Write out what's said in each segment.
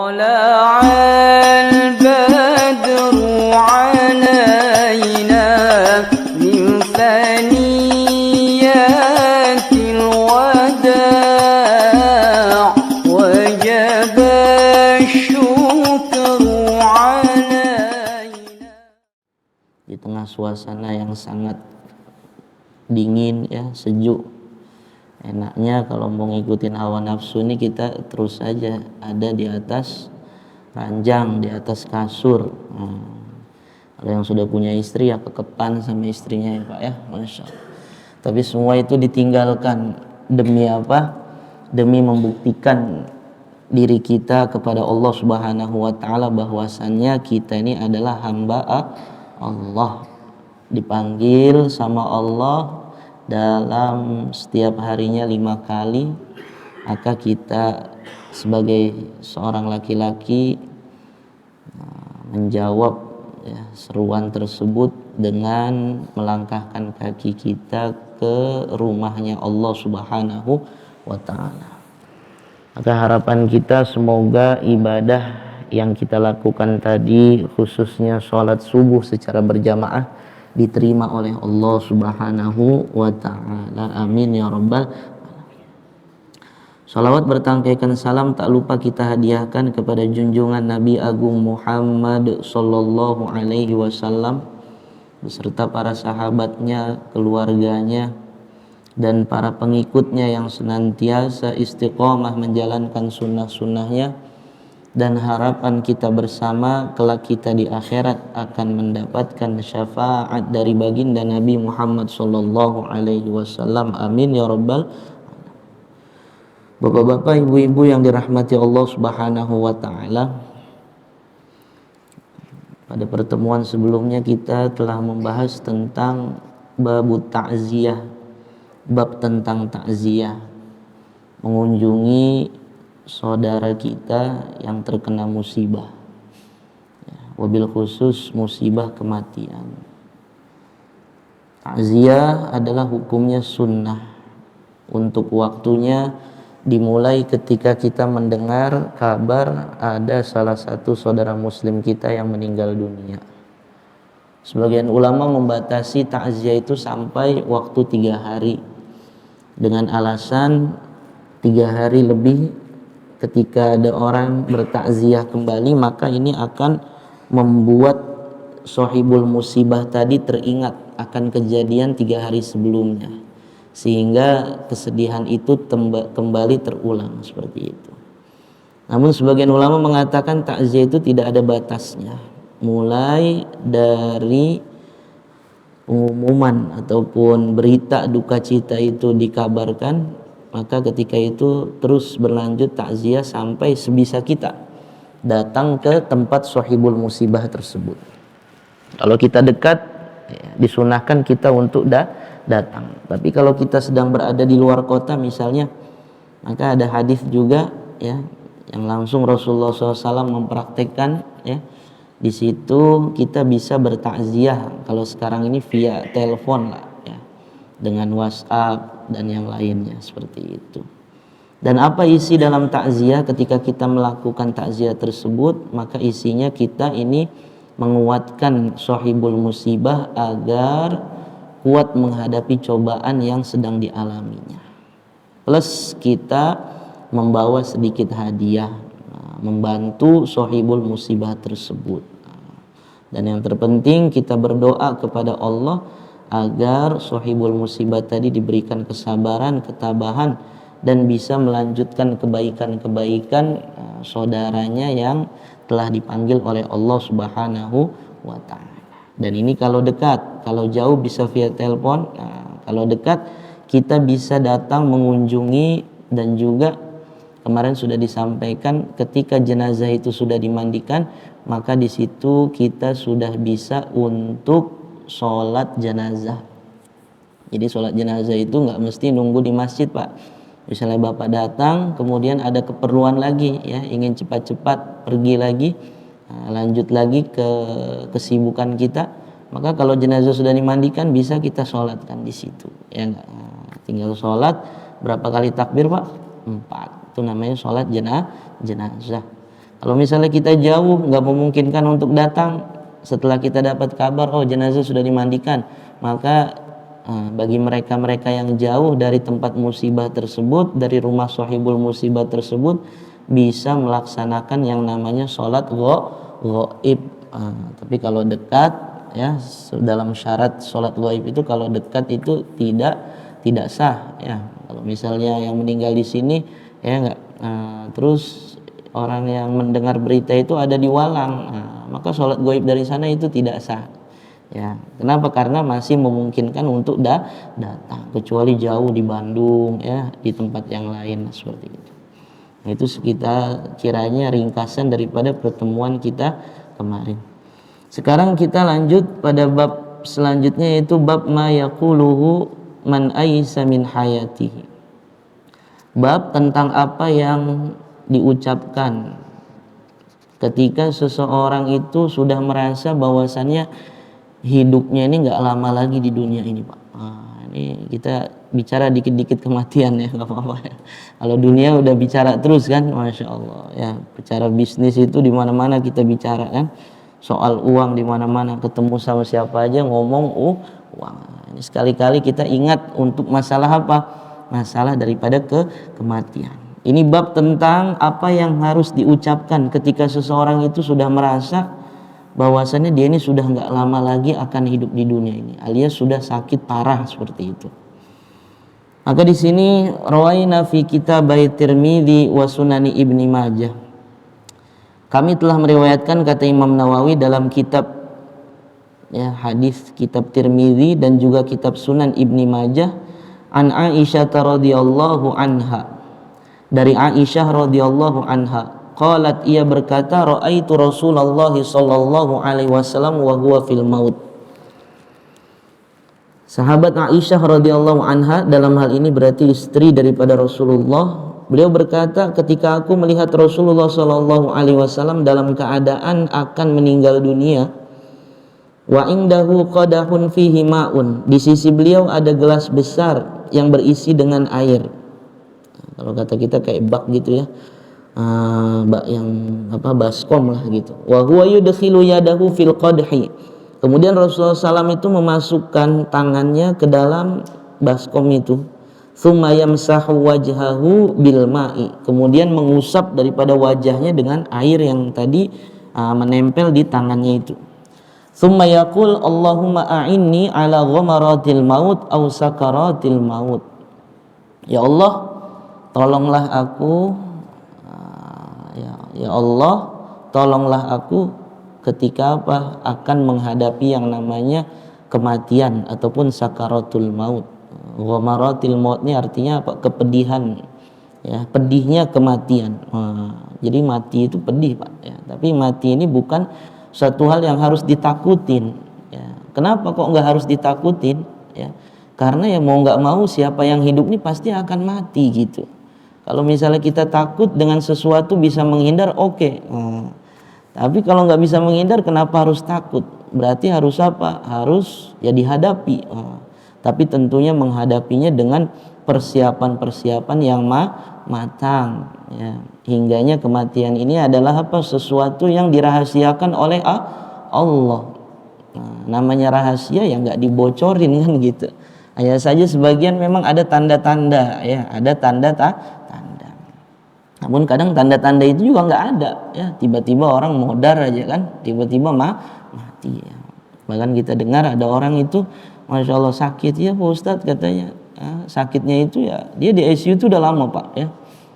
طلع البدر علينا من ثنيات الوداع وجب الشكر علينا. Di tengah suasana yang sangat dingin ya, sejuk, enaknya kalau mau ngikutin hawa nafsu ini kita terus saja ada di atas ranjang, di atas kasur. Kalau yang sudah punya istri ya kekepan sama istrinya ya Pak ya, Masya Allah. Tapi semua itu ditinggalkan demi apa? Demi membuktikan diri kita kepada Allah Subhanahu wa taala bahwasannya kita ini adalah hamba Allah, dipanggil sama Allah dalam setiap harinya 5 kali, maka kita sebagai seorang laki-laki menjawab ya, seruan tersebut dengan melangkahkan kaki kita ke rumahnya Allah Subhanahu wa taala. Maka harapan kita semoga ibadah yang kita lakukan tadi, khususnya sholat subuh secara berjamaah, diterima oleh Allah Subhanahu wa ta'ala. Amin ya rabbal alamin. Salawat bertangkaikan salam tak lupa kita hadiahkan kepada junjungan Nabi Agung Muhammad sallallahu alaihi wasallam beserta para sahabatnya, keluarganya, dan para pengikutnya yang senantiasa istiqomah menjalankan sunnah-sunnahnya. Dan harapan kita bersama kelak kita di akhirat akan mendapatkan syafaat dari baginda Nabi Muhammad sallallahu alaihi wasallam. Amin ya rabbal alamin. Bapak-bapak, ibu-ibu yang dirahmati Allah Subhanahu wa taala. Pada pertemuan sebelumnya kita telah membahas tentang bab ta'ziyah, bab tentang takziah, mengunjungi saudara kita yang terkena musibah, wabil khusus musibah kematian. Takziah adalah hukumnya sunnah, untuk waktunya dimulai ketika kita mendengar kabar ada salah satu saudara muslim kita yang meninggal dunia. Sebagian ulama membatasi takziah itu sampai waktu 3 hari dengan alasan 3 hari lebih ketika ada orang bertakziah kembali, maka ini akan membuat sahibul musibah tadi teringat akan kejadian 3 hari sebelumnya, sehingga kesedihan itu kembali terulang seperti itu. Namun sebagian ulama mengatakan takziah itu tidak ada batasnya, mulai dari pengumuman ataupun berita duka cita itu dikabarkan, maka ketika itu terus berlanjut takziah sampai sebisa kita datang ke tempat sahibul musibah tersebut. Kalau kita dekat, ya, disunahkan kita untuk datang. Tapi kalau kita sedang berada di luar kota misalnya, maka ada hadis juga ya yang langsung Rasulullah SAW mempraktekkan ya. Di situ kita bisa bertakziah kalau sekarang ini via telepon lah ya, dengan WhatsApp dan yang lainnya seperti itu. Dan apa isi dalam takziah ketika kita melakukan takziah tersebut? Maka isinya kita ini menguatkan sahibul musibah agar kuat menghadapi cobaan yang sedang dialaminya. Plus kita membawa sedikit hadiah, membantu sahibul musibah tersebut. Dan yang terpenting kita berdoa kepada Allah agar sahibul musibah tadi diberikan kesabaran, ketabahan, dan bisa melanjutkan kebaikan-kebaikan saudaranya yang telah dipanggil oleh Allah Subhanahu wa ta'ala. Dan ini kalau dekat, kalau jauh bisa via telepon. Kalau dekat kita bisa datang mengunjungi, dan juga kemarin sudah disampaikan ketika jenazah itu sudah dimandikan, maka di situ kita sudah bisa untuk sholat jenazah. Jadi sholat jenazah itu nggak mesti nunggu di masjid Pak. Misalnya Bapak datang kemudian ada keperluan lagi ya, ingin cepat-cepat pergi lagi, lanjut lagi ke kesibukan kita, maka kalau jenazah sudah dimandikan bisa kita sholatkan di situ ya. Tinggal sholat berapa kali takbir Pak? 4. Itu namanya sholat jenazah. Kalau misalnya kita jauh, nggak memungkinkan untuk datang, setelah kita dapat kabar, oh jenazah sudah dimandikan, maka bagi mereka-mereka yang jauh dari tempat musibah tersebut, dari rumah sahibul musibah tersebut, bisa melaksanakan yang namanya sholat ghaib. Tapi kalau dekat, ya dalam syarat sholat ghaib itu kalau dekat itu tidak sah. Ya, kalau misalnya yang meninggal di sini, ya nggak, terus orang yang mendengar berita itu ada di Walang, maka sholat gaib dari sana itu tidak sah. Ya, kenapa? Karena masih memungkinkan untuk datang, kecuali jauh di Bandung, ya di tempat yang lain seperti itu. Nah, itu kita kiranya ringkasan daripada pertemuan kita kemarin. Sekarang kita lanjut pada bab selanjutnya, yaitu bab ma yaquluhu man aisa min hayatihi. Bab tentang apa yang diucapkan ketika seseorang itu sudah merasa bahwasannya hidupnya ini nggak lama lagi di dunia ini, Pak. Ini kita bicara dikit-dikit kematian ya, nggak apa-apa ya. Kalau dunia udah bicara terus kan, masya Allah ya. Bicara bisnis itu di mana-mana kita bicara kan, soal uang di mana-mana, ketemu sama siapa aja ngomong uang. Ini sekali-kali kita ingat untuk masalah apa? Masalah daripada kematian. Ini bab tentang apa yang harus diucapkan ketika seseorang itu sudah merasa bahwasannya dia ini sudah nggak lama lagi akan hidup di dunia ini, alias sudah sakit parah seperti itu. Maka di sini rawaina fi kitab Tirmidzi wa Sunani Ibni Majah. Kami telah meriwayatkan, kata Imam Nawawi, dalam kitab ya hadis kitab Tirmidzi dan juga kitab Sunan Ibni Majah, an Aisyah radhiyallahu anha, dari Aisyah radhiyallahu anha, qalat, ia berkata, raaitu Rasulullah sallallahu alaihi wasallam wa huwa fil maut. Sahabat Aisyah radhiyallahu anha, dalam hal ini berarti istri daripada Rasulullah, beliau berkata, ketika aku melihat Rasulullah sallallahu alaihi wasallam dalam keadaan akan meninggal dunia, wa indahu qadahun fihi ma'un, di sisi beliau ada gelas besar yang berisi dengan air. Kalau kata kita kayak bak gitu ya, bak yang baskom lah gitu. Wa huwa yudkhilu yadahu fil qadhi. Kemudian Rasulullah SAW itu memasukkan tangannya ke dalam baskom itu. Tsumma yamsahu wajhahu bil ma'i. Kemudian mengusap daripada wajahnya dengan air yang tadi menempel di tangannya itu. Tsumma yaqul Allahumma a'inni ala ghamaratil maut aw sakaratil maut. Ya Allah, tolonglah aku, ya Allah, tolonglah aku ketika akan menghadapi yang namanya kematian ataupun sakaratul maut. Ghamaratil maut ini artinya apa? Kepedihan, ya, pedihnya kematian. Jadi mati itu pedih, Pak, ya. Tapi mati ini bukan satu hal yang harus ditakutin, ya. Kenapa kok nggak harus ditakutin? Ya, karena ya mau nggak mau siapa yang hidup ini pasti akan mati gitu. Kalau misalnya kita takut dengan sesuatu bisa menghindar, oke. Tapi kalau nggak bisa menghindar, kenapa harus takut? Berarti harus apa? Harus ya dihadapi. Tapi tentunya menghadapinya dengan persiapan-persiapan yang matang. Ya. Hingganya kematian ini adalah apa? Sesuatu yang dirahasiakan oleh Allah. Namanya rahasia yang nggak dibocorin kan gitu. Hanya saja sebagian memang ada tanda-tanda, ya, ada tanda-tanda. Namun kadang tanda-tanda itu juga nggak ada, ya. Tiba-tiba orang modar aja kan, tiba-tiba mati. Ya. Bahkan kita dengar ada orang itu, masya Allah sakit ya Pak Ustadz katanya, sakitnya itu ya dia di ICU itu udah lama Pak, ya.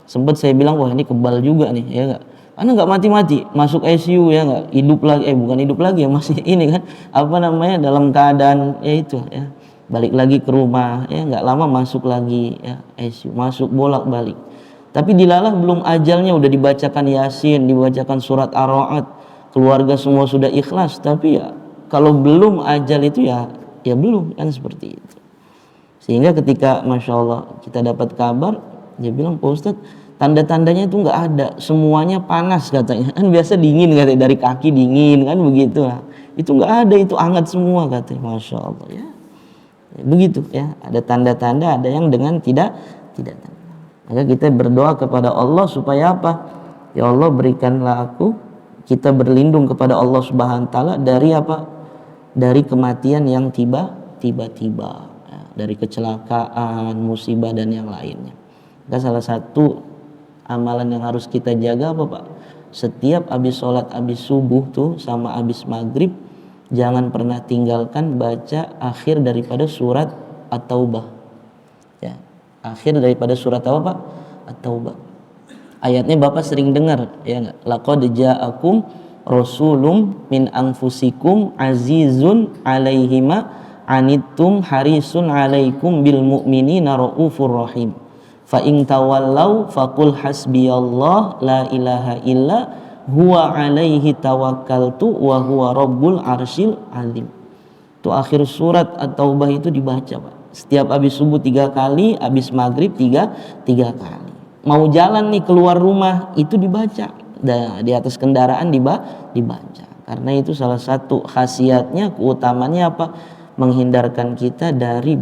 Sempat saya bilang wah ini kebal juga nih, ya nggak? Karena nggak mati-mati, masuk ICU ya nggak, hidup lagi, bukan hidup lagi ya masih ini kan, dalam keadaan ya itu ya. Balik lagi ke rumah, ya nggak lama masuk lagi ya ICU, masuk bolak-balik. Tapi dilalah belum ajalnya udah dibacakan Yasin, dibacakan surat Ar-Ra'd, keluarga semua sudah ikhlas, tapi ya kalau belum ajal itu ya belum kan seperti itu. Sehingga ketika masya Allah kita dapat kabar, dia bilang Pak Ustadz tanda-tandanya itu nggak ada, semuanya panas katanya, kan biasa dingin katanya, dari kaki dingin kan begitu lah. Itu nggak ada, itu hangat semua katanya, masya Allah ya. Begitu ya, ada tanda-tanda, ada yang dengan tidak tanda. Maka kita berdoa kepada Allah supaya apa? Ya Allah berikanlah aku, kita berlindung kepada Allah Subhanahu wa taala dari apa? Dari kematian yang tiba-tiba, ya, dari kecelakaan, musibah dan yang lainnya. Maka salah satu amalan yang harus kita jaga apa Pak? Setiap habis sholat, habis subuh tuh sama habis maghrib, jangan pernah tinggalkan baca akhir daripada surat At-Taubah. Ya, akhir daripada surat apa Pak? At-Taubah. Ayatnya Bapak sering dengar, ya enggak? Laqad ja'akum rasulum min anfusikum azizun alaihima anittum harisun alaikum bil mu'minina raufur rahim. Fa in tawallau faqul hasbiyallah la ilaha illa huwa alaihi tawakkaltu wa huwa rabbul arsyil azim. Itu akhir surat At-Taubah itu dibaca Pak. Setiap habis subuh 3 kali, habis maghrib 3 kali. Mau jalan nih keluar rumah itu dibaca. Di atas kendaraan dibaca. Karena itu salah satu khasiatnya, keutamaannya apa? Menghindarkan kita dari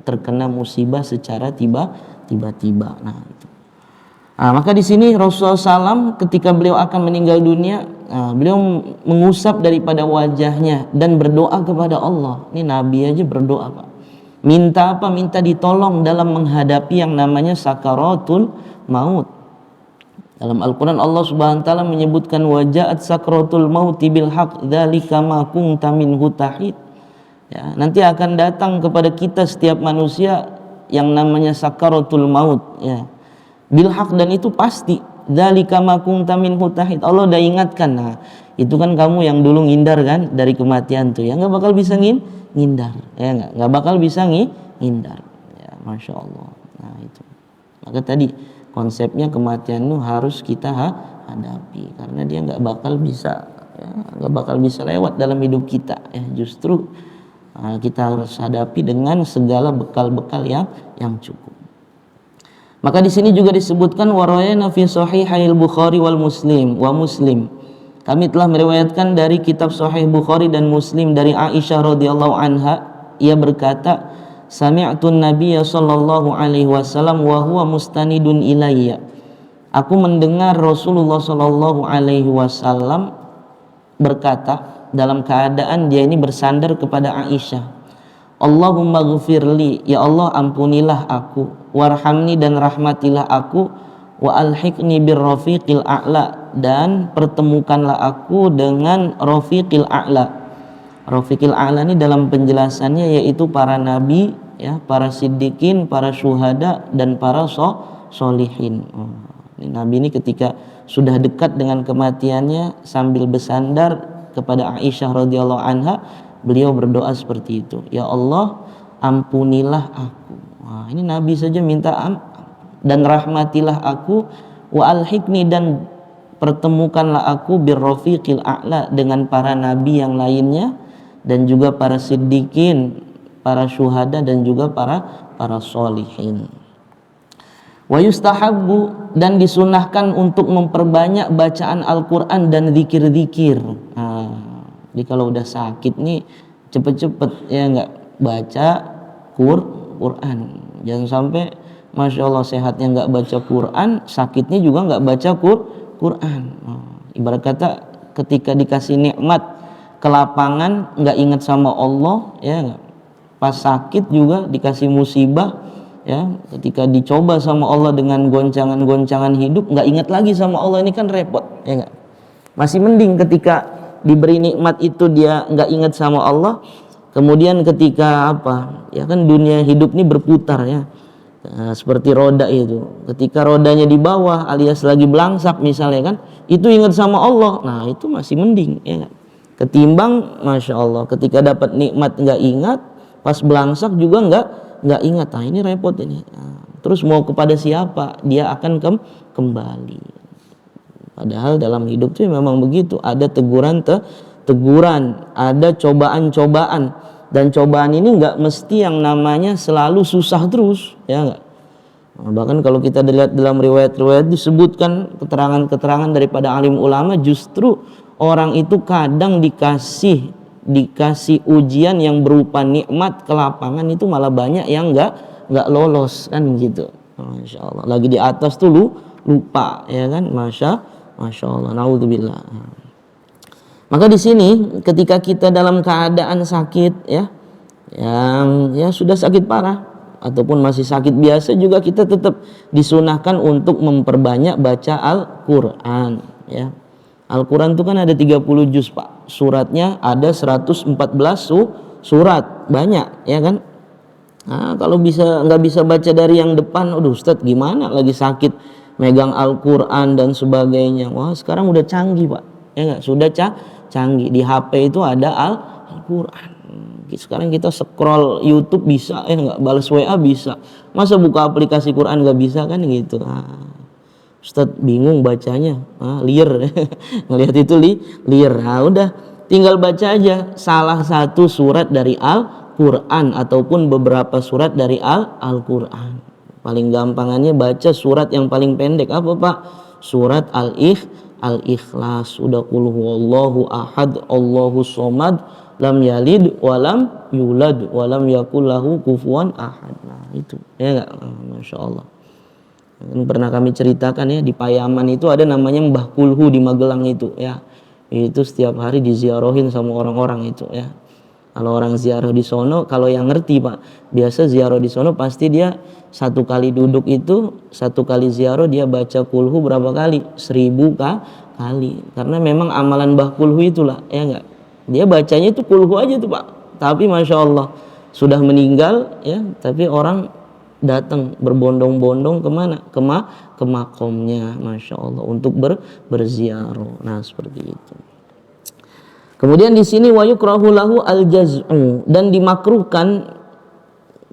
terkena musibah secara tiba-tiba. Nah, itu. Nah, maka di sini Rasulullah SAW ketika beliau akan meninggal dunia, beliau mengusap daripada wajahnya dan berdoa kepada Allah. Ini Nabi aja berdoa Pak. Minta apa? Minta ditolong dalam menghadapi yang namanya sakaratul maut. Dalam Al-Quran Allah Subhanahu wa taala menyebutkan waja'at sakratul mauti bil haq dzalika ma kunta minhu tahid. Ya, nanti akan datang kepada kita setiap manusia yang namanya sakaratul maut, ya. Bil haq, dan itu pasti. Dzalika ma kunta minhu tahid. Allah udah ingatkan. Nah, itu kan kamu yang dulu ngindar kan dari kematian tuh, ya enggak bakal bisa ngindar, ya enggak bakal bisa ngindar. Ya, Masya Allah. Nah, itu. Maka tadi konsepnya kematian itu harus kita hadapi, karena dia nggak bakal bisa, ya, nggak bakal bisa lewat dalam hidup kita, ya. Justru kita harus hadapi dengan segala bekal-bekal yang cukup. Maka di sini juga disebutkan warawayna fi sahihail Bukhari wal Muslim wa Muslim. Kami telah meriwayatkan dari kitab Sahih Bukhari dan Muslim dari Aisyah radhiyallahu anha, ia berkata, sami'tun nabiyya sallallahu alaihi wasallam wa huwa mustanidun ilayya. Aku mendengar Rasulullah sallallahu alaihi wasallam berkata dalam keadaan dia ini bersandar kepada Aisyah. Allahumma ghfirli, ya Allah ampunilah aku, warhamni dan rahmatilah aku, wa alhiqni bir rafiqil a'la, dan pertemukanlah aku dengan rafiqil a'la. Rafiqil a'la ini dalam penjelasannya yaitu para nabi, ya, para siddiqin, para syuhada, dan para solihin. Ini nabi ini ketika sudah dekat dengan kematiannya sambil bersandar kepada Aisyah radhiyallahu anha, beliau berdoa seperti itu. Ya Allah, ampunilah aku. Wah, ini nabi saja minta dan rahmatilah aku, wa alhiqni, dan pertemukanlah aku birrafiqil a'la, dengan para nabi yang lainnya, dan juga para siddiqin, para syuhada, dan juga para solihin. Wa yustahabbu, dan disunahkan untuk memperbanyak bacaan Al-Quran dan zikir-zikir. Jadi kalau udah sakit nih cepet-cepet, ya enggak, baca Quran. Jangan sampai Masya Allah sehatnya enggak baca Quran, sakitnya juga enggak baca Quran. Ibarat kata ketika dikasih nikmat ke lapangan enggak ingat sama Allah, ya enggak. Pas sakit juga dikasih musibah, ya, ketika dicoba sama Allah dengan goncangan-goncangan hidup enggak ingat lagi sama Allah, ini kan repot, ya enggak. Masih mending ketika diberi nikmat itu dia enggak ingat sama Allah, kemudian ketika apa, ya kan dunia hidup ini berputar, ya. Seperti roda itu, ketika rodanya di bawah alias lagi belangsak misalnya kan, itu ingat sama Allah, nah itu masih mending, ya kan? Ketimbang Masya Allah ketika dapat nikmat enggak ingat, pas belangsak juga enggak ingat. Nah ini repot ini. Terus mau kepada siapa dia akan kembali? Padahal dalam hidup itu memang begitu, ada teguran, ada cobaan-cobaan, dan cobaan ini enggak mesti yang namanya selalu susah terus, ya enggak. Bahkan kalau kita lihat dalam riwayat-riwayat disebutkan keterangan-keterangan daripada alim ulama, justru orang itu kadang dikasih ujian yang berupa nikmat ke lapangan itu malah banyak yang enggak lolos kan gitu. Masya Allah. Lagi di atas tuh lupa, ya kan, Masya Masya Allah, naudzubillah. Maka di sini ketika kita dalam keadaan sakit ya, yang ya sudah sakit parah ataupun masih sakit biasa juga, kita tetap disunahkan untuk memperbanyak baca Al-Qur'an ya. Al-Qur'an itu kan ada 30 juz, Pak. Suratnya ada 114 surat, banyak ya kan. Nah, kalau nggak bisa baca dari yang depan, aduh Ustadz gimana lagi sakit megang Al-Qur'an dan sebagainya. Wah, sekarang udah canggih, Pak. Ya nggak? Sudah canggih. Di HP itu ada Al-Qur'an. Sekarang kita scroll YouTube bisa, nggak, balas WA bisa. Masa buka aplikasi Quran nggak bisa kan gitu. Ustadz bingung bacanya, liar. Ngelihat itu liar. Nah, udah tinggal baca aja salah satu surat dari Al-Qur'an ataupun beberapa surat dari Al-Qur'an. Paling gampangannya baca surat yang paling pendek apa, Pak? Surat Al-Ikhlas. Udah qul huwallahu ahad, Allahu somad, lam yalid walam yulad walam yakul lahu kufuwan ahad. Nah, itu ya enggak? Masya Allah. Yang pernah kami ceritakan ya, di Payaman itu ada namanya Mbah Kulhu di Magelang itu ya. Itu setiap hari diziarahin sama orang-orang itu ya. Kalau orang ziarah di sono, kalau yang ngerti Pak, biasa ziarah di sono pasti dia satu kali duduk itu, satu kali ziarah dia baca kulhu berapa kali? 1000 kali. Karena memang amalan Mbah Kulhu itulah, ya enggak? Dia bacanya itu kulhu aja tuh Pak. Tapi Masya Allah, sudah meninggal ya, tapi orang datang berbondong-bondong kemana? Ke makomnya, Masya Allah, untuk berziarah. Nah, seperti itu. Kemudian di sini wa yukrahu lahu al-jaz'u, dan dimakruhkan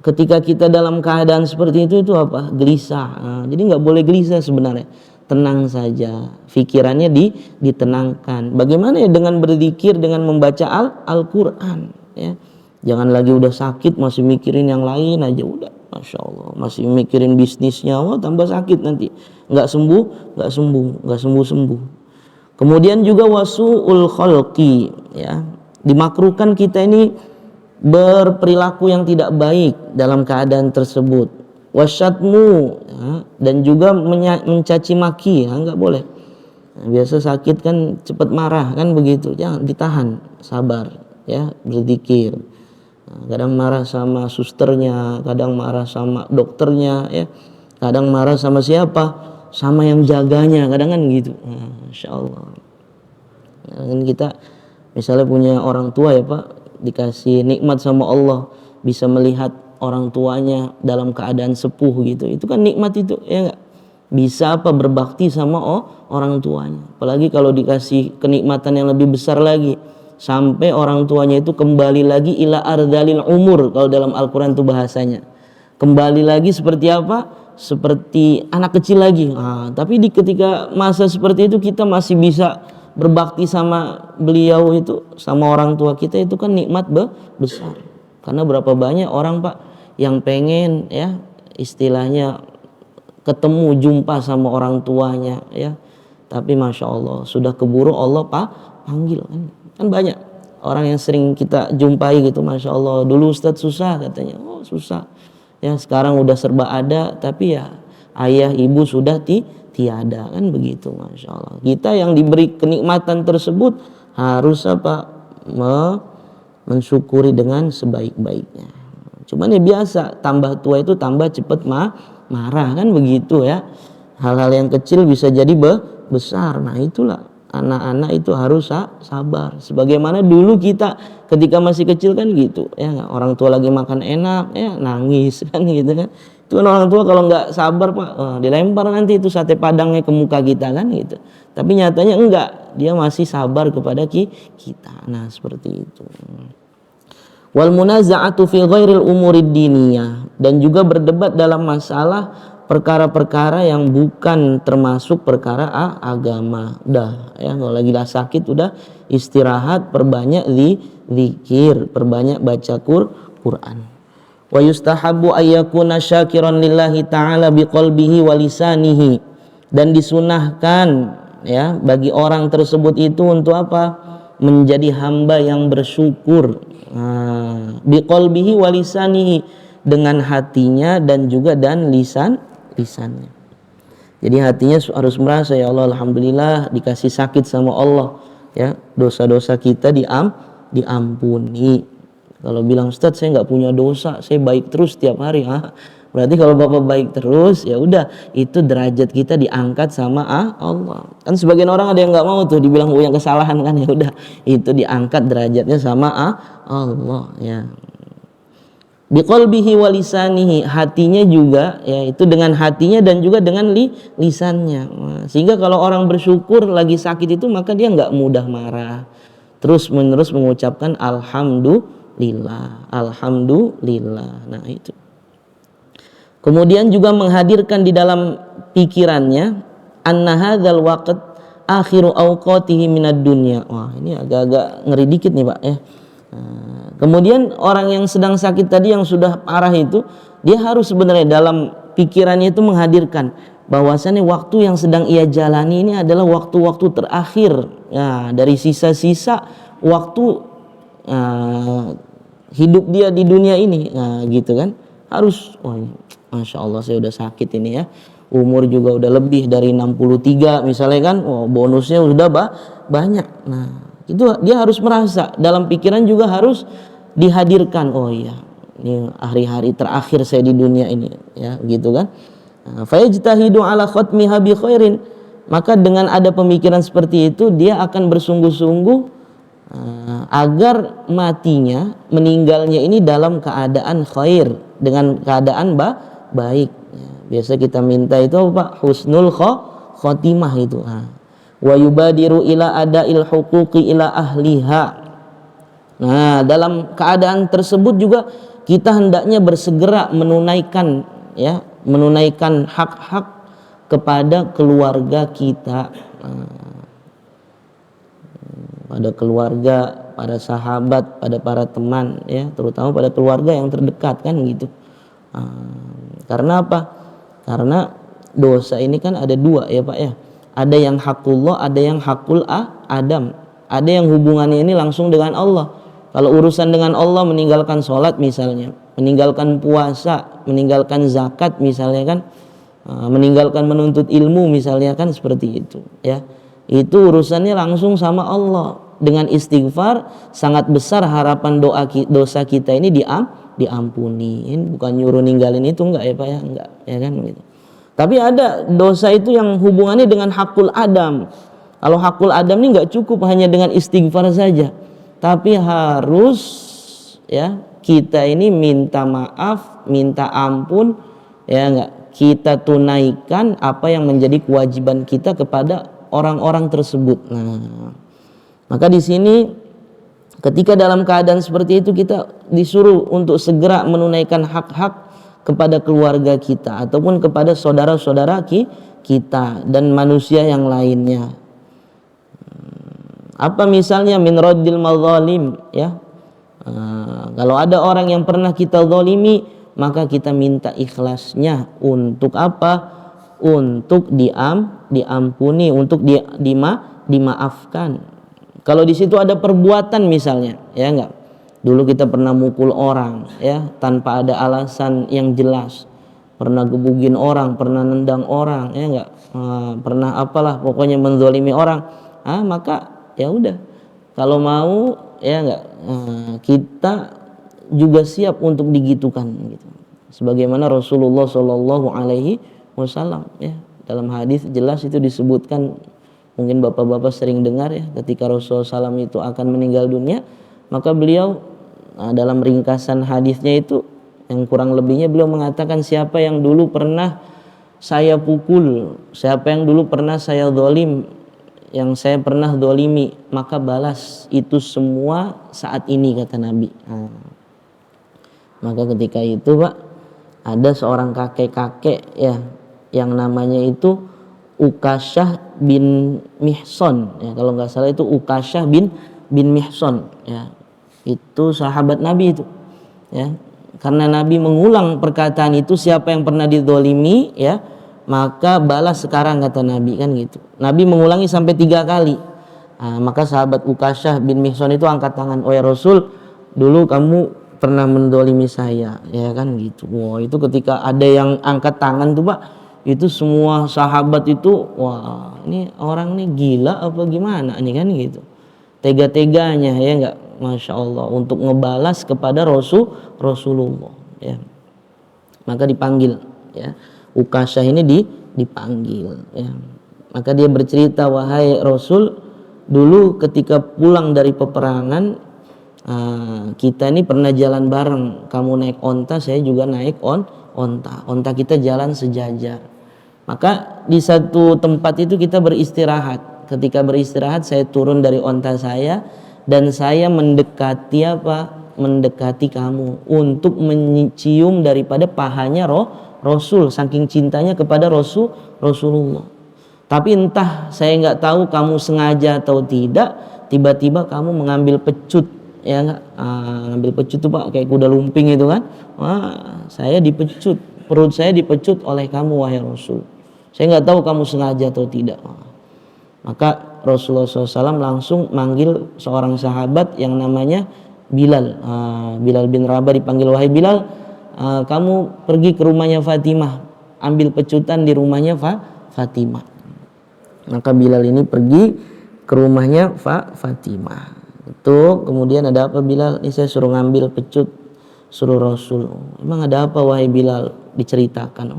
ketika kita dalam keadaan seperti itu apa? Gelisah. Nah, jadi nggak boleh gelisah sebenarnya. Tenang saja, pikirannya ditenangkan. Bagaimana ya dengan berzikir, dengan membaca Al-Qur'an ya. Jangan lagi udah sakit masih mikirin yang lain aja, udah Masya Allah, masih mikirin bisnisnya, wah tambah sakit nanti. Nggak sembuh. Kemudian juga wasu'ul khalqi ya. Dimakruhkan kita ini berperilaku yang tidak baik dalam keadaan tersebut. Wasyatmu ya, dan juga mencaci maki, ya, enggak boleh. Nah, biasa sakit kan cepat marah kan begitu. Jangan, ditahan, sabar ya, berzikir. Nah, kadang marah sama susternya, kadang marah sama dokternya ya. Kadang marah sama siapa? Sama yang jaganya, kadang kan gitu. Nah, Masya Allah. Kan kita misalnya punya orang tua ya Pak, dikasih nikmat sama Allah, bisa melihat orang tuanya dalam keadaan sepuh gitu, itu kan nikmat itu ya enggak? Bisa apa berbakti sama orang tuanya. Apalagi kalau dikasih kenikmatan yang lebih besar lagi, sampai orang tuanya itu kembali lagi ila ardalil umur, kalau dalam Al-Qur'an itu bahasanya. Kembali lagi seperti apa? Seperti anak kecil lagi. Nah, tapi ketika masa seperti itu kita masih bisa berbakti sama beliau itu, sama orang tua kita, itu kan nikmat besar. Karena berapa banyak orang Pak yang pengen ya istilahnya ketemu jumpa sama orang tuanya ya, tapi Masya Allah sudah keburu Allah panggil kan banyak orang yang sering kita jumpai gitu. Masya Allah, dulu Ustadz susah katanya, susah ya, sekarang udah serba ada, tapi ya ayah ibu sudah tiada kan begitu. Masya Allah, kita yang diberi kenikmatan tersebut harus apa? Mensyukuri dengan sebaik-baiknya. Cuman ya biasa, tambah tua itu tambah cepat marah kan begitu ya. Hal-hal yang kecil bisa jadi besar. Nah itulah, anak-anak itu harus sabar. Sebagaimana dulu kita ketika masih kecil kan gitu ya, orang tua lagi makan enak ya nangis kan gitu kan. Itu kan orang tua kalau nggak sabar Pak, dilempar nanti itu sate padangnya ke muka kita kan gitu. Tapi nyatanya enggak, dia masih sabar kepada kita. Nah seperti itu. Wal munaza'atu fi ghairil umurid diniyah, dan juga berdebat dalam masalah perkara-perkara yang bukan termasuk perkara agama. Udah ya, kalau lagi sakit udah istirahat, perbanyak zikir, perbanyak baca Quran. Wa yustahabbu ayyakuna syakiran lillahi ta'ala biqalbihi wa lisanihi, dan disunahkan ya bagi orang tersebut itu untuk apa? Menjadi hamba yang bersyukur, biqalbihi wa lisanihi, dengan hatinya dan juga lisannya. Jadi hatinya harus merasa, ya Allah, alhamdulillah dikasih sakit sama Allah, ya, dosa-dosa kita diampuni. Kalau bilang, Ustadz saya nggak punya dosa, saya baik terus tiap hari, berarti kalau Bapak baik terus, ya udah, itu derajat kita diangkat sama Allah. Kan sebagian orang ada yang nggak mau tuh dibilang punya kesalahan kan, ya udah, itu diangkat derajatnya sama Allah, ya. Biqalbihi wa lisanihi, hatinya juga, ya, itu dengan hatinya dan juga dengan lisannya. Sehingga kalau orang bersyukur lagi sakit itu, maka dia nggak mudah marah, terus menerus mengucapkan alhamdulillah, alhamdulillah. Nah itu. Kemudian juga menghadirkan di dalam pikirannya anna hadzal waqt akhiru awqatihi minad dunya. Wah, ini agak-agak ngeri dikit nih, Pak, ya. Kemudian orang yang sedang sakit tadi, yang sudah parah itu, dia harus sebenarnya dalam pikirannya itu menghadirkan bahwasannya waktu yang sedang ia jalani ini adalah waktu-waktu terakhir, ya, dari sisa-sisa waktu hidup dia di dunia ini, gitu kan. Harus, wah, Masya Allah saya udah sakit ini, ya, umur juga udah lebih dari 63 misalnya kan, bonusnya udah banyak. Nah itu dia harus merasa, dalam pikiran juga harus dihadirkan, oh iya, ini hari-hari terakhir saya di dunia ini, ya, gitu kan. Fayajtahidu ala khatmiha bi khairin, maka dengan ada pemikiran seperti itu, dia akan bersungguh-sungguh agar matinya, meninggalnya ini dalam keadaan khair, dengan keadaan baik. Biasa kita minta itu apa, Pak? Husnul khotimah itu. Wa yubadiru ila adail huquqi ila ahliha. Nah, dalam keadaan tersebut juga kita hendaknya bersegera menunaikan, ya, menunaikan hak-hak kepada keluarga kita, pada keluarga, pada sahabat, pada para teman, ya, terutama pada keluarga yang terdekat kan gitu. Karena apa? Karena dosa ini kan ada dua, ya Pak, ya. Ada yang hakullah, ada yang hakul adam. Ada yang hubungannya ini langsung dengan Allah. Kalau urusan dengan Allah, meninggalkan sholat misalnya, meninggalkan puasa, meninggalkan zakat misalnya kan, meninggalkan menuntut ilmu misalnya kan, seperti itu, ya. Itu urusannya langsung sama Allah. Dengan istighfar sangat besar harapan dosa kita ini diampuni. Ini bukan nyuruh ninggalin itu, enggak, ya Pak, ya, enggak, ya kan gitu. Tapi ada dosa itu yang hubungannya dengan hakul adam. Kalau hakul adam ini enggak cukup hanya dengan istighfar saja, tapi harus, ya, kita ini minta maaf, minta ampun, ya, enggak, kita tunaikan apa yang menjadi kewajiban kita kepada orang-orang tersebut. Nah, maka di sini ketika dalam keadaan seperti itu, kita disuruh untuk segera menunaikan hak-hak kepada keluarga kita ataupun kepada saudara-saudara kita dan manusia yang lainnya. Apa misalnya, min raddil madzalim, ya. Kalau ada orang yang pernah kita zalimi, maka kita minta ikhlasnya untuk apa? Untuk diampuni, untuk dimaafkan. Kalau di situ ada perbuatan misalnya, ya enggak, dulu kita pernah mukul orang, ya, tanpa ada alasan yang jelas, pernah gebugin orang, pernah nendang orang, ya enggak, pernah apalah, pokoknya menzalimi orang, maka ya udah, kalau mau, ya enggak, kita juga siap untuk digitukan, gitu. Sebagaimana Rasulullah Shallallahu Alaihi Wasallam, ya, dalam hadis jelas itu disebutkan. Mungkin bapak-bapak sering dengar, ya, ketika Rasulullah SAW itu akan meninggal dunia, maka beliau, dalam ringkasan hadisnya itu yang kurang lebihnya beliau mengatakan, siapa yang dulu pernah saya pukul, siapa yang dulu pernah saya zalim, yang saya pernah zalimi, maka balas itu semua saat ini, kata Nabi. Maka ketika itu, Pak, ada seorang kakek-kakek, ya, yang namanya itu Ukasyah bin Mihson, ya, kalau nggak salah itu Ukasyah bin Mihson, ya, itu sahabat Nabi itu, ya, karena Nabi mengulang perkataan itu, siapa yang pernah dizalimi, ya, maka balas sekarang, kata Nabi, kan gitu. Nabi mengulangi sampai 3 kali. Maka sahabat Ukasyah bin Mihson itu angkat tangan, oh ya Rasul, dulu kamu pernah menzalimi saya, ya kan gitu. Wow, itu ketika ada yang angkat tangan tuh, Pak, itu semua sahabat itu, wah ini orang nih gila apa gimana nih kan gitu. Tega-teganya ya enggak, Masya Allah, untuk ngebalas kepada Rasulullah ya. Maka dipanggil ya. Ukasyah ini dipanggil ya. Maka dia bercerita, wahai Rasul, dulu ketika pulang dari peperangan, kita ini pernah jalan bareng. Kamu naik onta, saya juga naik onta. Onta kita jalan sejajar. Maka di satu tempat itu kita beristirahat. Ketika beristirahat, saya turun dari onta saya dan saya mendekati mendekati kamu untuk mencium daripada pahanya Rasul, saking cintanya kepada Rasulullah. Tapi entah, saya nggak tahu kamu sengaja atau tidak, tiba-tiba kamu mengambil pecut ya nggak, ngambil pecut tuh Pak, kayak kuda lumping itu kan. Saya dipecut, perut saya dipecut oleh kamu wahai Rasul. Saya nggak tahu kamu sengaja atau tidak. Maka Rasulullah SAW langsung manggil seorang sahabat yang namanya Bilal. Bilal bin Rabah dipanggil, wahai Bilal, kamu pergi ke rumahnya Fatimah, ambil pecutan di rumahnya Fatimah. Maka Bilal ini pergi ke rumahnya Fatimah. Itu kemudian ada apa Bilal? Ini saya suruh ngambil pecut, suruh Rasul. Emang ada apa wahai Bilal? Diceritakan.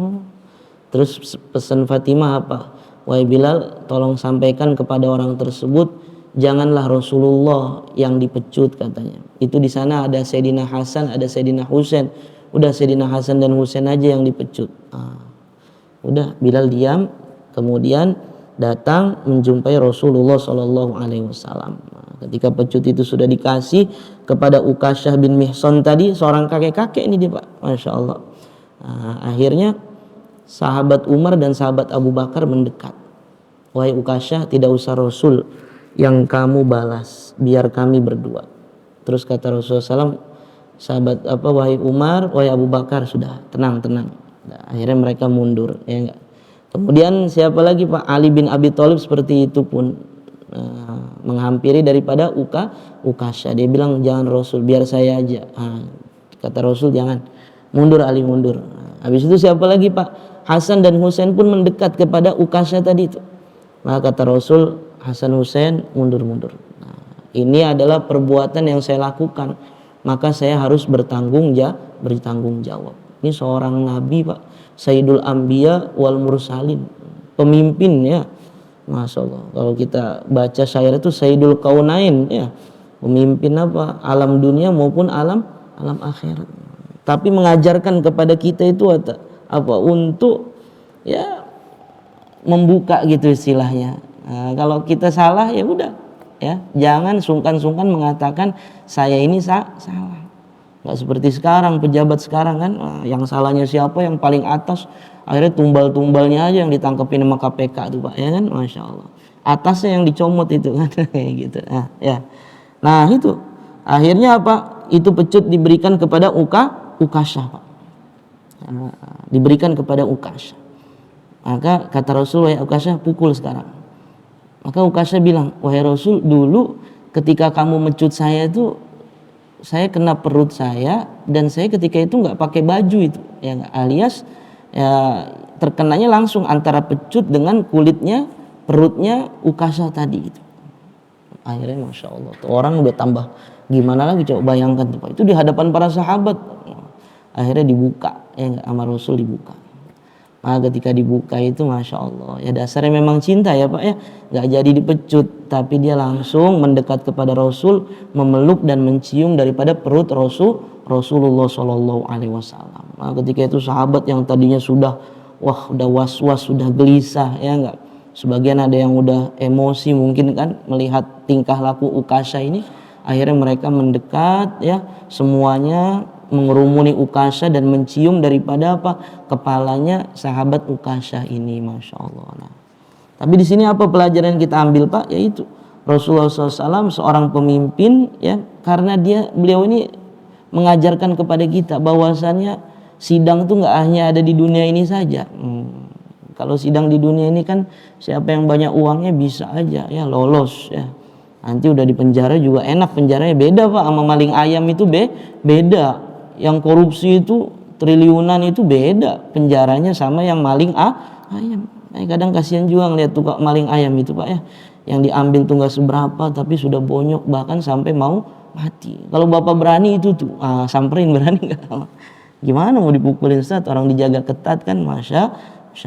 Terus pesan Fatimah apa? Wahai Bilal, tolong sampaikan kepada orang tersebut, janganlah Rasulullah yang dipecut katanya. Itu di sana ada Sayyidina Hasan, ada Sayyidina Husain. Udah Sayyidina Hasan dan Husain aja yang dipecut. Udah Bilal diam, kemudian datang menjumpai Rasulullah Shallallahu Alaihi Wasallam. Ketika pecut itu sudah dikasih kepada Ukasyah bin Mihsan tadi, seorang kakek-kakek ini dia Pak, Masya Allah. Akhirnya sahabat Umar dan sahabat Abu Bakar mendekat. Wahai Ukasyah, tidak usah Rasul yang kamu balas, biar kami berdua. Terus kata Rasulullah SAW, sahabat wahai Umar, wahai Abu Bakar, sudah tenang. Nah, akhirnya mereka mundur ya enggak. Kemudian siapa lagi Pak? Ali bin Abi Thalib seperti itu pun menghampiri daripada Ukasyah. Dia bilang, jangan Rasul, biar saya aja. Kata Rasul, jangan, mundur Ali, mundur. Habis itu siapa lagi Pak? Hasan dan Husain pun mendekat kepada Ukasyah tadi itu. Maka kata Rasul, Hasan Husain mundur. Ini adalah perbuatan yang saya lakukan, maka saya harus bertanggung jawab. Ini seorang nabi Pak, Sayyidul Anbiya wal Mursalin, pemimpin ya. Masya Allah, kalau kita baca syair itu Sayyidul Kaunain ya, pemimpin alam dunia maupun alam akhirat. Tapi mengajarkan kepada kita itu untuk ya membuka gitu istilahnya. Kalau kita salah ya udah ya, jangan sungkan-sungkan mengatakan saya ini salah. Nggak seperti sekarang, pejabat sekarang kan, yang salahnya siapa, yang paling atas, akhirnya tumbal-tumbalnya aja yang ditangkepin sama KPK tuh Pak ya kan, Masya Allah. Atasnya yang dicomot itu kan kayak gitu. Nah itu akhirnya itu pecut diberikan kepada Ukasyah Pak. Diberikan kepada Ukasyah. Maka kata Rasul, wahai Ukasyah, pukul sekarang. Maka Ukasyah bilang, wahai Rasul, dulu ketika kamu mecut saya itu, saya kena perut saya, dan saya ketika itu nggak pakai baju itu, ya alias ya, terkenanya langsung antara pecut dengan kulitnya, perutnya Ukasyah tadi itu. Akhirnya Masya Allah, tuh orang udah tambah gimana lagi, coba bayangkan tuh Pak, itu di hadapan para sahabat. Akhirnya dibuka ya, sama Rasul dibuka. Ketika dibuka itu Masya Allah, ya dasarnya memang cinta ya Pak ya, nggak jadi dipecut, tapi dia langsung mendekat kepada Rasul, memeluk dan mencium daripada perut Rasulullah Shallallahu Alaihi Wasallam. Ketika itu sahabat yang tadinya sudah was-was, sudah gelisah ya enggak, sebagian ada yang udah emosi mungkin kan melihat tingkah laku Ukasyah ini, akhirnya mereka mendekat ya, semuanya mengerumuni Ukasyah dan mencium daripada kepalanya sahabat Ukasyah ini, Masya Allah. Tapi di sini apa pelajaran yang kita ambil Pak? Yaitu Rasulullah SAW seorang pemimpin ya, karena beliau ini mengajarkan kepada kita bahwasannya sidang itu nggak hanya ada di dunia ini saja. Kalau sidang di dunia ini kan siapa yang banyak uangnya bisa aja ya lolos ya. Nanti udah di penjara juga enak, penjaranya beda Pak, sama maling ayam itu beda. Yang korupsi itu triliunan itu beda penjaranya sama yang maling ayam. Kadang kasihan juga ngeliat tukang maling ayam itu Pak ya, yang diambil tuh nggak seberapa tapi sudah bonyok bahkan sampai mau mati. Kalau Bapak berani itu tuh samperin, berani nggak? Gimana mau dipukulin Ustaz, orang dijaga ketat kan, Masya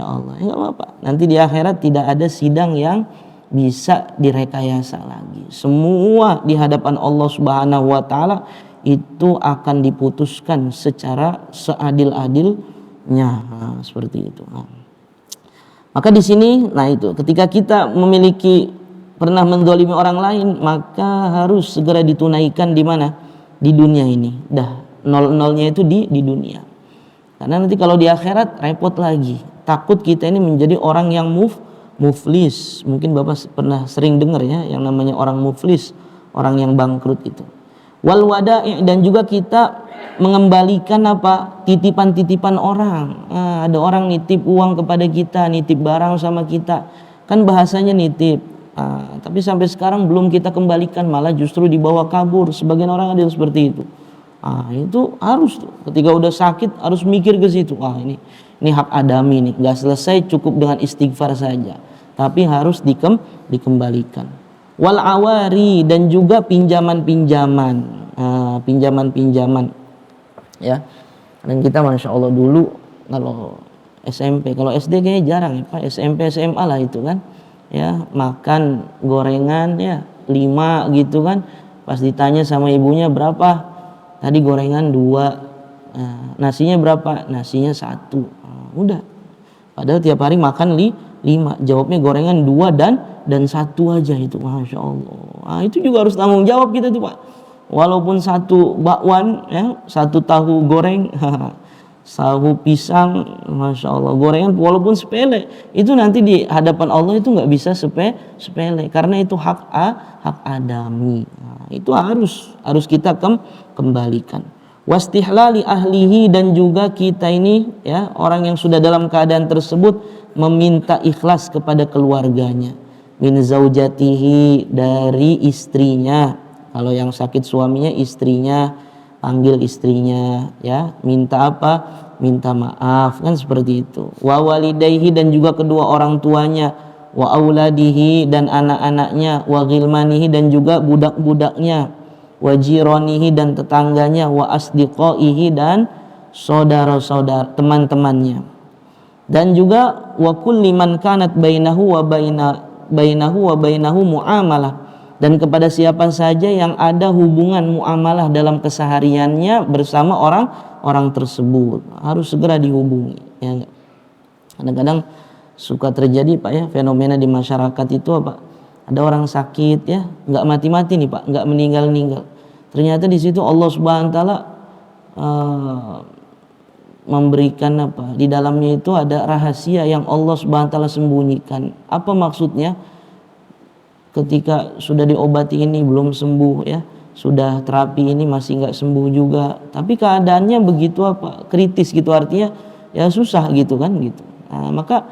Allah. Ya nggak apa-apa, nanti di akhirat tidak ada sidang yang bisa direkayasa lagi. Semua di hadapan Allah Subhanahu wa taala itu akan diputuskan secara seadil-adilnya. Seperti itu. Maka di sini, itu ketika kita memiliki pernah menzalimi orang lain, maka harus segera ditunaikan di mana? Di dunia ini. Dah nol-nolnya itu di dunia. Karena nanti kalau di akhirat repot lagi. Takut kita ini menjadi orang yang muflis. Mungkin Bapak pernah sering dengar ya yang namanya orang muflis, orang yang bangkrut itu. Wal wada'i, dan juga kita mengembalikan titipan-titipan orang. Ada orang nitip uang kepada kita, nitip barang sama kita, kan bahasanya nitip, tapi sampai sekarang belum kita kembalikan, malah justru dibawa kabur. Sebagian orang ada yang seperti itu. Itu harus tuh, ketika udah sakit harus mikir ke situ. Ini hak adami nih, nggak selesai cukup dengan istighfar saja, tapi harus dikembalikan. Wal awari, dan juga pinjaman-pinjaman, ya. Dan kita Masya Allah dulu kalau SMP, kalau SD kayaknya jarang ya Pak, SMP SMA lah itu kan, ya makan gorengan ya 5 gitu kan, pas ditanya sama ibunya berapa, tadi gorengan 2, nasinya berapa, nasinya 1, udah, padahal tiap hari makan 5, jawabnya gorengan 2 dan 1 aja itu. Masya Allah. Itu juga harus tanggung jawab kita tuh Pak. Walaupun 1 bakwan ya, 1 tahu goreng, tahu pisang, Masya Allah, gorengan walaupun sepele, itu nanti di hadapan Allah itu nggak bisa sepele, karena itu hak adami. Itu harus kita kembalikan. Wastihlali ahlihi, dan juga kita ini ya, orang yang sudah dalam keadaan tersebut meminta ikhlas kepada keluarganya. Min zaujatihi, dari istrinya. Kalau yang sakit suaminya, istrinya, panggil istrinya ya, minta minta maaf, kan seperti itu. Wa walidayhi, dan juga kedua orang tuanya. Wa auladihi, dan anak-anaknya. Wa ghilmanihi, dan juga budak-budaknya. Wa jironihi, dan tetangganya. Wa asdiqaihi, dan saudara-saudara, teman-temannya. Dan juga wa kulli man kanat bainahu wa bainahu muamalah, dan kepada siapa saja yang ada hubungan muamalah dalam kesehariannya bersama orang tersebut, harus segera dihubungi ya. Kadang-kadang suka terjadi Pak ya, fenomena di masyarakat itu ada orang sakit ya, nggak mati-mati nih Pak, nggak meninggal-meninggal, ternyata di situ Allah Subhanahu wa taala memberikan di dalamnya itu ada rahasia yang Allah Subhanahu wa taala sembunyikan. Apa maksudnya? Ketika sudah diobati ini belum sembuh ya, sudah terapi ini masih nggak sembuh juga, tapi keadaannya begitu kritis gitu, artinya ya susah gitu kan gitu. Maka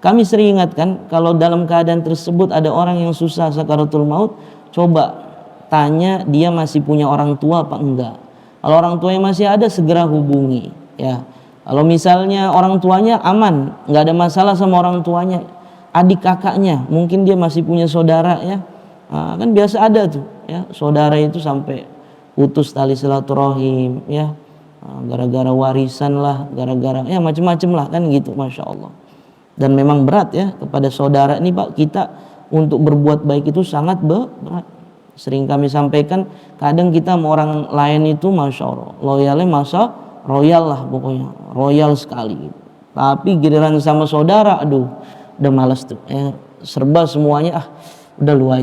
kami sering ingatkan, kalau dalam keadaan tersebut ada orang yang susah sakaratul maut, coba tanya dia masih punya orang tua apa enggak. Kalau orang tuanya masih ada, segera hubungi ya. Kalau misalnya orang tuanya aman, nggak ada masalah sama orang tuanya, adik kakaknya, mungkin dia masih punya saudara ya, kan biasa ada tuh ya, saudara itu sampai putus tali silaturahim ya, gara-gara warisan lah, gara-gara ya macam-macam lah kan gitu, Masya Allah. Dan memang berat ya kepada saudara ini Pak, kita untuk berbuat baik itu sangat berat. Sering kami sampaikan, kadang kita sama orang lain itu Masya Allah, loyalnya royal lah pokoknya, royal sekali, tapi giliran sama saudara, aduh udah malas tuh ya, serba semuanya udah lu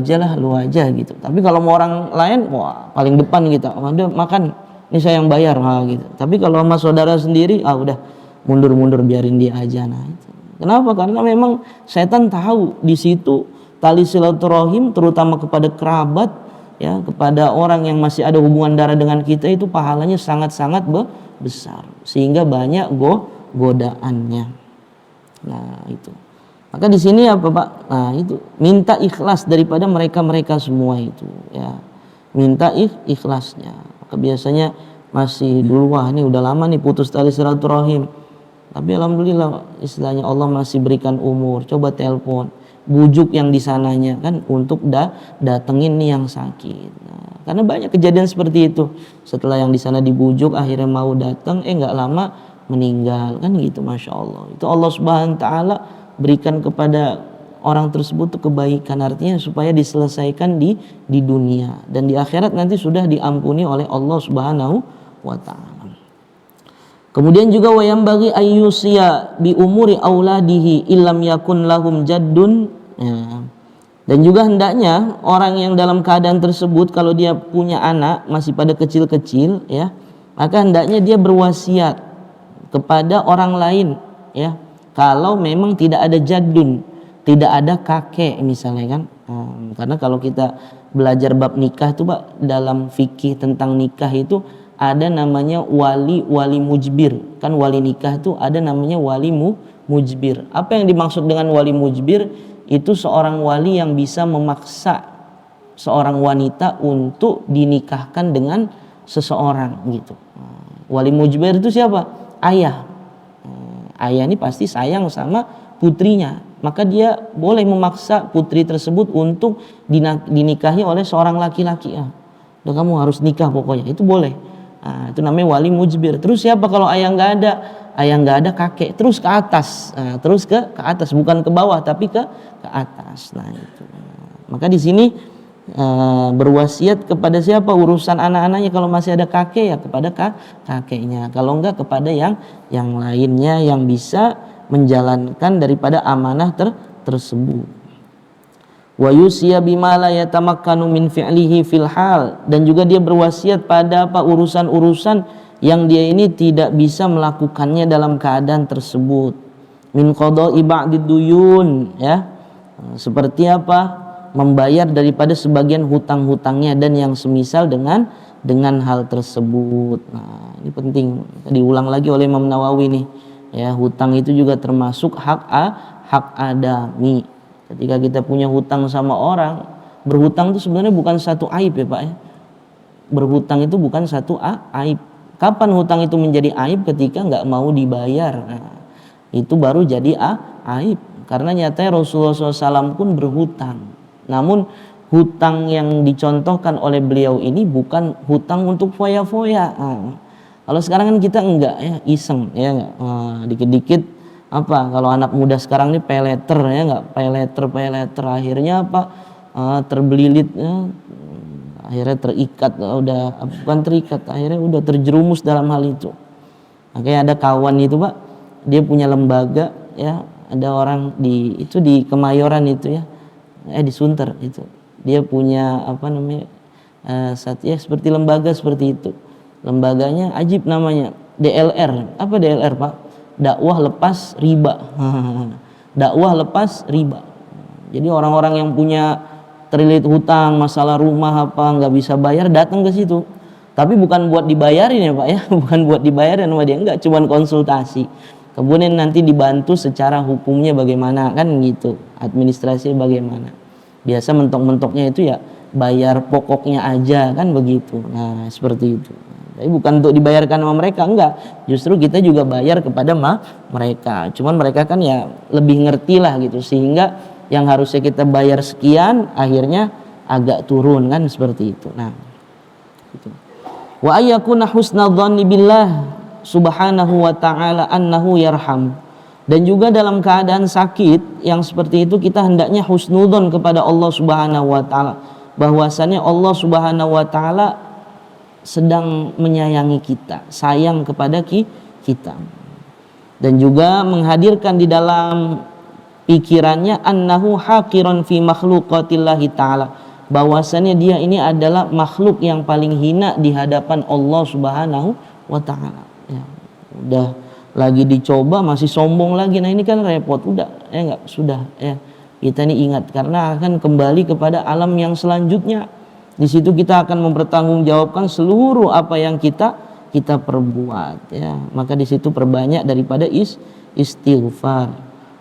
aja gitu. Tapi kalau mau orang lain, wah paling depan kita, udah makan ini saya yang bayar gitu. Tapi kalau sama saudara sendiri, udah mundur biarin dia aja. Itu kenapa? Karena memang setan tahu di situ tali silaturahim, terutama kepada kerabat ya, kepada orang yang masih ada hubungan darah dengan kita, itu pahalanya sangat-sangat besar, sehingga banyak godaannya. Nah itu. Maka di sini apa Pak? Nah itu minta ikhlas daripada mereka semua itu ya, minta ikhlasnya. Maka biasanya masih dulu, ini udah lama nih putus tali silaturahim, Tapi alhamdulillah istilahnya Allah masih berikan umur. Coba telepon, bujuk yang di sananya kan untuk datengin nih yang sakit. Nah, karena banyak kejadian seperti itu. Setelah yang di sana dibujuk akhirnya mau datang, nggak lama meninggal kan gitu, masya Allah. Itu Allah Subhanahu Wa Taala berikan kepada orang tersebut tuh kebaikan, artinya supaya diselesaikan di dunia dan di akhirat nanti sudah diampuni oleh Allah Subhanahu Wa Taala. Kemudian juga wayam bagi ayyusia bi umuri auladihi illam yakun lahum jaddun. Ya. Dan juga hendaknya orang yang dalam keadaan tersebut kalau dia punya anak masih pada kecil-kecil ya, maka hendaknya dia berwasiat kepada orang lain ya. Kalau memang tidak ada jaddun, tidak ada kakek misalnya kan. Karena kalau kita belajar bab nikah itu Pak, dalam fikih tentang nikah itu ada namanya wali mujbir. Kan wali nikah itu ada namanya wali mujbir. Apa yang dimaksud dengan wali mujbir? Itu seorang wali yang bisa memaksa seorang wanita untuk dinikahkan dengan seseorang gitu. Wali mujbir itu siapa? Ayah. Ayah ini pasti sayang sama putrinya, maka dia boleh memaksa putri tersebut untuk dinikahi oleh seorang laki-laki. Udah kamu harus nikah pokoknya, itu boleh. Nah, itu namanya wali mujbir. Terus siapa kalau ayah nggak ada? Ayah nggak ada, kakek. Terus ke atas, terus ke atas, bukan ke bawah tapi ke atas. Nah itu. Maka di sini berwasiat kepada siapa urusan anak-anaknya, kalau masih ada kakek ya kepada kakeknya, kalau enggak kepada yang lainnya yang bisa menjalankan daripada amanah tersebut. Wa yusiya bima la yatamakkanu min fi'lihi fil hal, dan juga dia berwasiat pada urusan-urusan yang dia ini tidak bisa melakukannya dalam keadaan tersebut. Min qada'i ba'did duyun ya. Seperti apa? Membayar daripada sebagian hutang-hutangnya dan yang semisal dengan hal tersebut. Nah, ini penting diulang lagi oleh Imam Nawawi nih. Ya, hutang itu juga termasuk hak adami. Ketika kita punya hutang sama orang, berhutang itu sebenarnya bukan satu aib ya Pak ya. Berhutang itu bukan satu aib. Kapan hutang itu menjadi aib? Ketika nggak mau dibayar. Nah, itu baru jadi aib. Karena nyatanya Rasulullah SAW pun berhutang. Namun hutang yang dicontohkan oleh beliau ini bukan hutang untuk foya-foya. Nah, kalau sekarang kan kita enggak ya, iseng ya enggak. Dikit-dikit apa kalau anak muda sekarang ini pay letter ya enggak, pay letter akhirnya apa terbelilit ya, akhirnya terikat, bukan terikat, akhirnya udah terjerumus dalam hal itu. Makanya ada kawan itu Pak, dia punya lembaga ya, ada orang di Kemayoran itu ya, di Sunter itu, dia punya apa namanya seperti lembaga seperti itu. Lembaganya ajib namanya, DLR. Apa DLR Pak? Dakwah lepas riba. Dakwah lepas riba. Jadi orang-orang yang punya terlilit hutang, masalah rumah apa nggak bisa bayar, datang ke situ. Tapi bukan buat dibayarin ya Pak ya, bukan buat dibayarin sama dia, enggak, cuman konsultasi. Kemudian nanti dibantu secara hukumnya bagaimana kan gitu, administrasi bagaimana. Biasa mentok-mentoknya itu ya bayar pokoknya aja kan begitu. Nah seperti itu. Tapi bukan untuk dibayarkan sama mereka, enggak. Justru kita juga bayar kepada mereka. Cuman mereka kan ya lebih ngerti lah gitu, sehingga yang harusnya kita bayar sekian akhirnya agak turun kan seperti itu. Nah, gitu. Wa ayyakuna husnadhanni billah subhanahu wa ta'ala annahu yarham. Dan juga dalam keadaan sakit yang seperti itu kita hendaknya husnudzon kepada Allah Subhanahu wa taala, bahwasannya Allah Subhanahu wa taala sedang menyayangi kita, sayang kepada kita. Dan juga menghadirkan di dalam pikirannya annahu haqiran fi makhluqatillahi ta'ala, bahwasannya dia ini adalah makhluk yang paling hina di hadapan Allah Subhanahu wa ta'ala. Ya, udah lagi dicoba masih sombong lagi. Nah ini kan repot, udah ya enggak, sudah ya. Kita ini ingat karena akan kembali kepada alam yang selanjutnya. Di situ kita akan mempertanggungjawabkan seluruh apa yang kita perbuat ya. Maka di situ perbanyak daripada istighfar.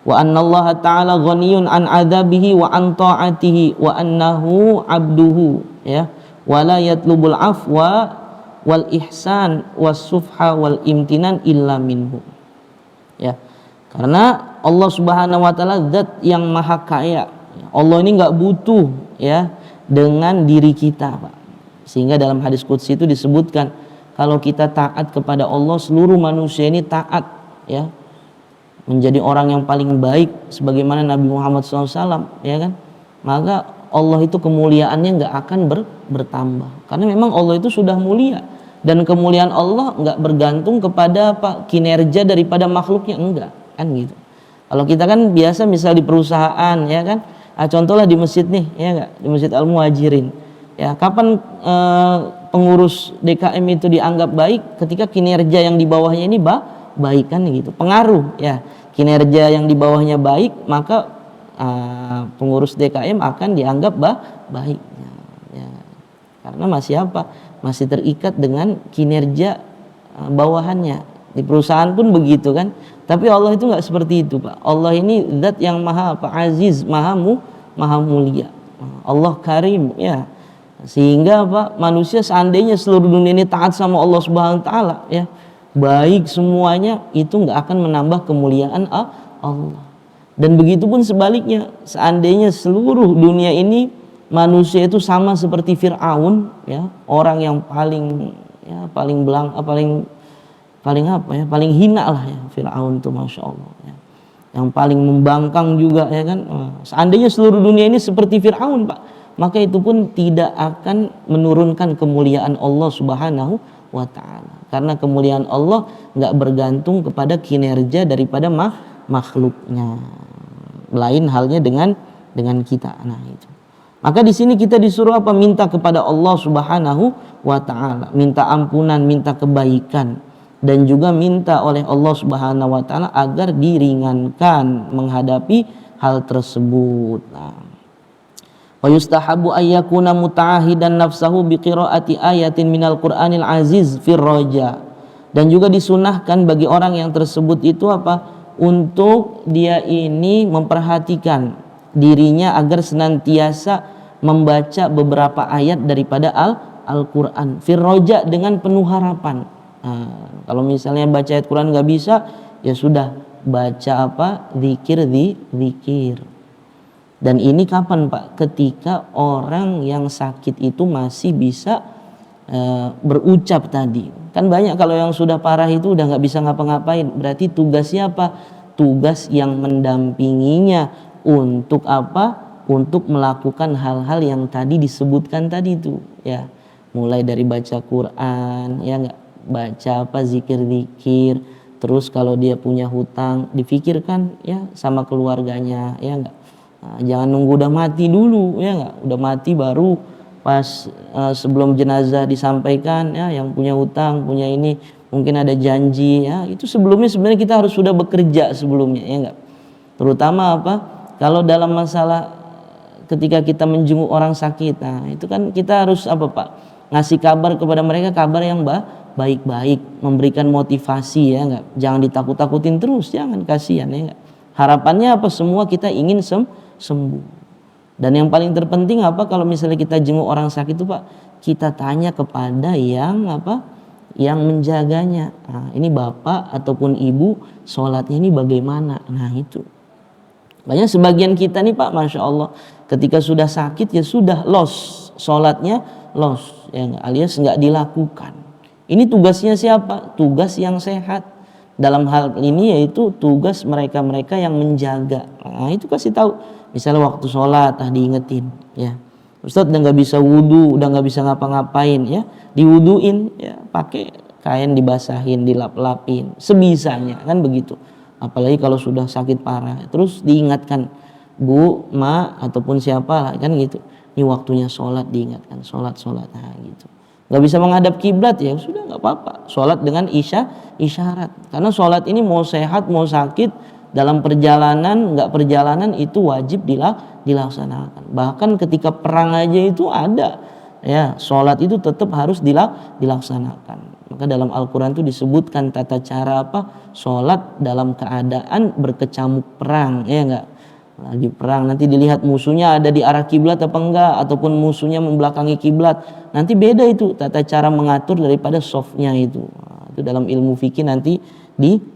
Wa annallaha ta'ala ghaniyun an adzabihi wa an ta'atihi wa annahu abduhu ya. Wa la yatlubul afwa wal ihsan was sufha wal imtinan illa minhu. ya. Karena Allah Subhanahu wa taala zat yang maha kaya. Allah ini nggak butuh ya dengan diri kita, Pak. Sehingga dalam hadis qudsi itu disebutkan kalau kita taat kepada Allah, seluruh manusia ini taat ya. Menjadi orang yang paling baik sebagaimana Nabi Muhammad SAW ya kan. Maka Allah itu kemuliaannya nggak akan bertambah. Karena memang Allah itu sudah mulia. Dan kemuliaan Allah nggak bergantung kepada kinerja daripada makhluknya, enggak kan gitu. Kalau kita kan biasa misal di perusahaan ya kan, contohlah di masjid nih ya enggak, di Masjid Al Muhajirin ya, kapan pengurus DKM itu dianggap baik? Ketika kinerja yang di bawahnya ini baik kan gitu, pengaruh ya, kinerja yang di bawahnya baik maka pengurus DKM akan dianggap baik ya. Karena masih terikat dengan kinerja bawahannya. Di perusahaan pun begitu kan. Tapi Allah itu nggak seperti itu, Pak. Allah ini zat yang maha aziz, maha mulia. Allah karim ya. Sehingga manusia seandainya seluruh dunia ini taat sama Allah Subhanahu wa taala ya, baik semuanya, itu nggak akan menambah kemuliaan Allah. Dan begitu pun sebaliknya, seandainya seluruh dunia ini manusia itu sama seperti Fir'aun ya, orang yang paling hina lah ya, Fir'aun itu Masya Allah ya, yang paling membangkang juga ya kan. Seandainya seluruh dunia ini seperti Fir'aun, Pak, maka itu pun tidak akan menurunkan kemuliaan Allah Subhanahu wa ta'ala. Karena kemuliaan Allah nggak bergantung kepada kinerja daripada makhluknya. Lain halnya dengan kita. Nah itu. Maka di sini kita disuruh apa? Minta kepada Allah Subhanahu wa taala, minta ampunan, minta kebaikan, dan juga minta oleh Allah Subhanahu wa taala agar diringankan menghadapi hal tersebut. Wa yustahabu ayyakuna muta'ahidan nafsahu biqiraati ayatin minal Qur'anil aziz fir raja. Dan juga disunahkan bagi orang yang tersebut itu apa? Untuk dia ini memperhatikan dirinya agar senantiasa membaca beberapa ayat daripada Al-Quran firroja, dengan penuh harapan. Kalau misalnya baca ayat Quran nggak bisa, ya sudah baca zikir. Dan ini kapan, Pak? Ketika orang yang sakit itu masih bisa berucap tadi. Kan banyak kalau yang sudah parah itu udah nggak bisa ngapa-ngapain. Berarti tugas siapa? Tugas yang mendampinginya untuk apa? Untuk melakukan hal-hal yang tadi disebutkan tadi itu ya. Mulai dari baca Quran ya, nggak baca zikir. Terus kalau dia punya hutang difikirkan ya sama keluarganya ya, nggak. Jangan nunggu udah mati dulu ya, nggak. Udah mati baru pas sebelum jenazah disampaikan ya, yang punya hutang, punya ini mungkin ada janji ya, itu sebelumnya sebenarnya kita harus sudah bekerja sebelumnya ya enggak. Terutama kalau dalam masalah ketika kita menjenguk orang sakit, nah itu kan kita harus Pak, ngasih kabar kepada mereka, kabar yang baik-baik, memberikan motivasi ya enggak. Jangan ditakut-takutin terus, jangan, kasihan ya enggak. Harapannya semua kita ingin sembuh. Dan yang paling terpenting kalau misalnya kita jenguk orang sakit itu, Pak, kita tanya kepada yang yang menjaganya. Nah, ini bapak ataupun ibu sholatnya ini bagaimana? Nah itu. Banyak sebagian kita nih, Pak, Masya Allah, ketika sudah sakit ya sudah lost, sholatnya lost ya, alias nggak dilakukan. Ini tugasnya siapa? Tugas yang sehat. Dalam hal ini yaitu tugas mereka-mereka yang menjaga. Nah itu kasih tahu. Misalnya waktu sholat diingetin ya, Ustadz udah nggak bisa wudu, udah nggak bisa ngapa-ngapain ya, diwuduin ya, pakai kain dibasahin, dilap-lapin sebisanya kan begitu. Apalagi kalau sudah sakit parah, terus diingatkan bu, ma, ataupun siapa lah kan gitu, ini waktunya sholat, diingatkan sholat nah gitu. Nggak bisa menghadap kiblat ya sudah nggak apa-apa, sholat dengan isyarat. Karena sholat ini mau sehat mau sakit, dalam perjalanan nggak perjalanan itu wajib dilaksanakan. Bahkan ketika perang aja itu ada ya, sholat itu tetap harus dilaksanakan. Maka dalam Al-Quran itu disebutkan tata cara sholat dalam keadaan berkecamuk perang ya enggak. Lagi perang nanti dilihat musuhnya ada di arah kiblat apa enggak, ataupun musuhnya membelakangi kiblat, nanti beda itu tata cara mengatur daripada softnya itu. Nah, itu dalam ilmu fikih nanti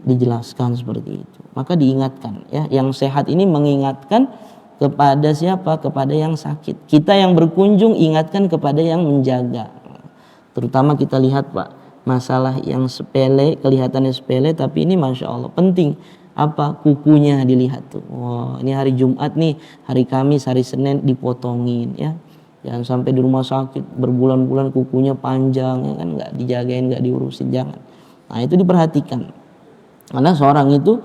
dijelaskan seperti itu. Maka diingatkan ya, yang sehat ini mengingatkan kepada siapa? Kepada yang sakit. Kita yang berkunjung ingatkan kepada yang menjaga. Terutama kita lihat Pak, masalah yang sepele, kelihatannya sepele tapi ini Masya Allah penting. Apa? Kukunya dilihat tuh. Wah, ini hari Jumat nih, hari Kamis, hari Senin dipotongin ya. Jangan sampai di rumah sakit berbulan-bulan kukunya panjang ya kan, nggak dijagain, nggak diurusin, jangan. Nah itu diperhatikan. Karena seorang itu,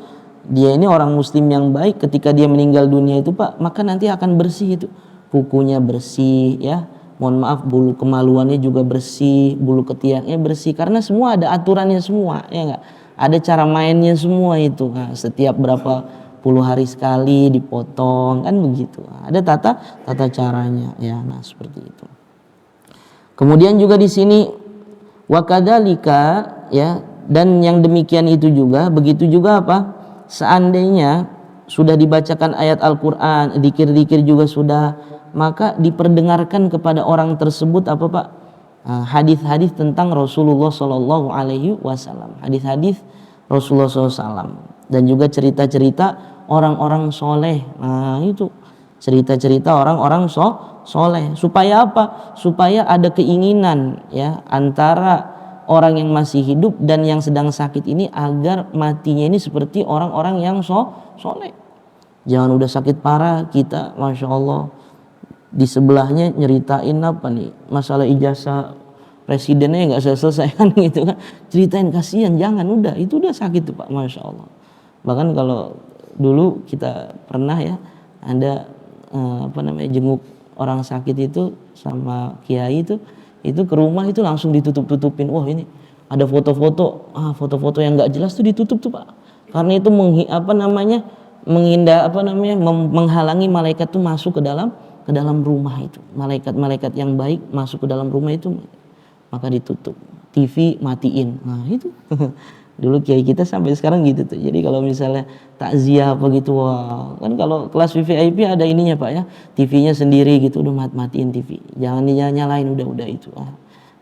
dia ini orang muslim yang baik, ketika dia meninggal dunia itu Pak, maka nanti akan bersih itu. Kukunya bersih ya. Mohon maaf, bulu kemaluannya juga bersih, bulu ketiaknya bersih, karena semua ada aturannya semua ya enggak? Ada cara mainnya semua itu. Nah, setiap berapa puluh hari sekali dipotong kan begitu. Ada tata caranya ya. Nah, seperti itu. Kemudian juga di sini wakadzalika ya, dan yang demikian itu juga, begitu juga apa? Seandainya sudah dibacakan ayat Al-Qur'an, zikir-zikir juga sudah, maka diperdengarkan kepada orang tersebut apa Pak? Hadis-hadis tentang Rasulullah Shallallahu Alaihi Wasallam, hadis-hadis Rasulullah SAW, dan juga cerita-cerita orang-orang soleh. Nah itu cerita-cerita orang-orang soleh, supaya apa? Supaya ada keinginan ya antara orang yang masih hidup dan yang sedang sakit ini, agar matinya ini seperti orang-orang yang soleh. Jangan udah sakit parah kita, Masya Allah, di sebelahnya nyeritain apa nih, masalah ijazah presidennya nggak selesai kan gitu kan, ceritain, kasihan. Jangan, udah itu udah sakit tuh Pak, Masya Allah. Bahkan kalau dulu kita pernah ya, ada jenguk orang sakit itu sama kiai itu ke rumah itu langsung ditutup-tutupin. Wah ini ada foto-foto, foto-foto yang nggak jelas tuh ditutup tuh Pak, karena itu menghalangi malaikat tuh masuk ke dalam rumah itu. Malaikat yang baik masuk ke dalam rumah itu, maka ditutup. TV matiin. Nah itu dulu kiai kita sampai sekarang gitu tuh. Jadi kalau misalnya takziah apa gitu, wah kan kalau kelas VIP ada ininya Pak ya, TV-nya sendiri gitu, udah matiin TV, jangan nyalain, udah itu.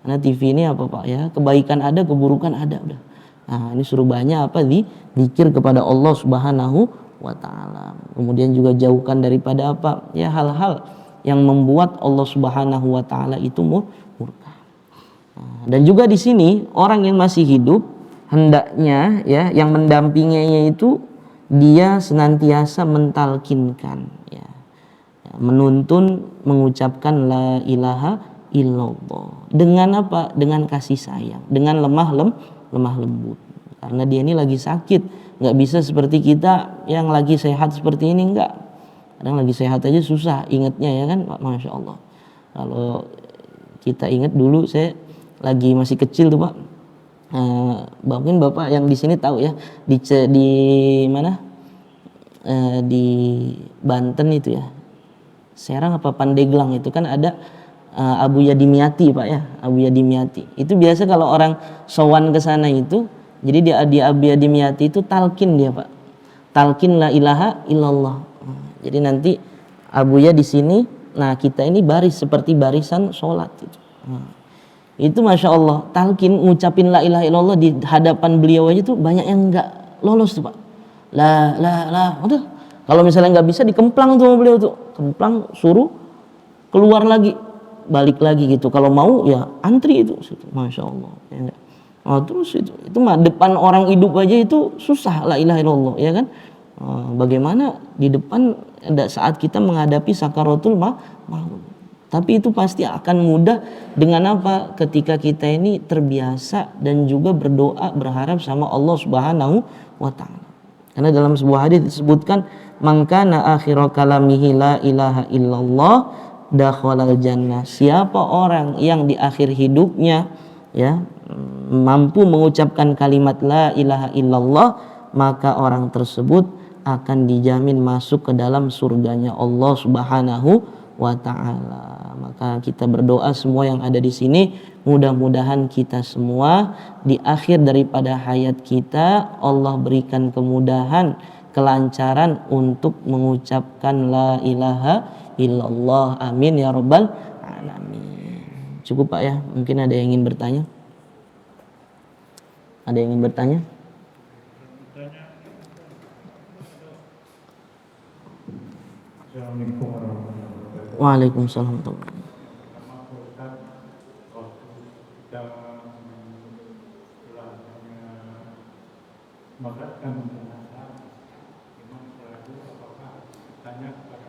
Karena TV ini apa Pak ya, kebaikan ada, keburukan ada, udah. Nah ini suruh banyak apa, zikir kepada Allah Subhanahu wa ta'ala. Kemudian juga jauhkan daripada apa ya, hal-hal yang membuat Allah Subhanahu wa ta'ala itu murka. Dan juga di sini orang yang masih hidup hendaknya ya, yang mendampinginya itu dia senantiasa mentalkinkan ya, menuntun mengucapkan la ilaha illallah dengan apa? Dengan kasih sayang, dengan lemah lembut. Karena dia ini lagi sakit, nggak bisa seperti kita yang lagi sehat seperti ini, enggak. Kadang lagi sehat aja susah ingatnya ya kan, Masya Allah. Kalau kita ingat dulu, saya lagi masih kecil tuh Pak, mungkin Bapak yang di sini tahu ya, di mana, di Banten itu ya, Serang apa Pandeglang itu kan ada Abu Yadimyati Pak ya, Abu Yadimyati. Itu biasa kalau orang sowan ke sana itu, jadi di Abu Yadimyati itu talkin dia Pak, talkin la ilaha illallah. Jadi nanti Abuya di sini, nah kita ini baris seperti barisan sholat itu. Itu Masya Allah, talkin ngucapin la ilaha illallah di hadapan beliau aja tuh banyak yang nggak lolos tuh Pak. Udah. Kalau misalnya nggak bisa dikemplang tuh sama beliau tuh, kemplang suruh keluar lagi, balik lagi gitu. Kalau mau ya antri itu, Masya Allah. Ya, terus itu mah depan orang hidup aja itu susah la ilaha illallah ya kan. Bagaimana di depan saat kita menghadapi sakaratul maut. Tapi itu pasti akan mudah dengan apa? Ketika kita ini terbiasa dan juga berdoa, berharap sama Allah Subhanahu wa ta'ala. Karena dalam sebuah hadis disebutkan, man kana akhiru kalamihi la ilaha illallah dakhalal jannah. Siapa orang yang di akhir hidupnya ya mampu mengucapkan kalimat la ilaha illallah, maka orang tersebut akan dijamin masuk ke dalam surganya Allah Subhanahu wa ta'ala. Maka kita berdoa semua yang ada di sini, mudah-mudahan kita semua di akhir daripada hayat kita Allah berikan kemudahan, kelancaran untuk mengucapkan la ilaha illallah. Amin ya rabbal alamin. Cukup Pak ya, mungkin ada yang ingin bertanya? Ada yang ingin bertanya? Assalamualaikum warahmatullahi wabarakatuh. Waalaikumsalam warahmatullahi wabarakatuh. Sama Pak Ustaz, waktu kita memakamkan jenazah, imam selalu apakah tanya kepada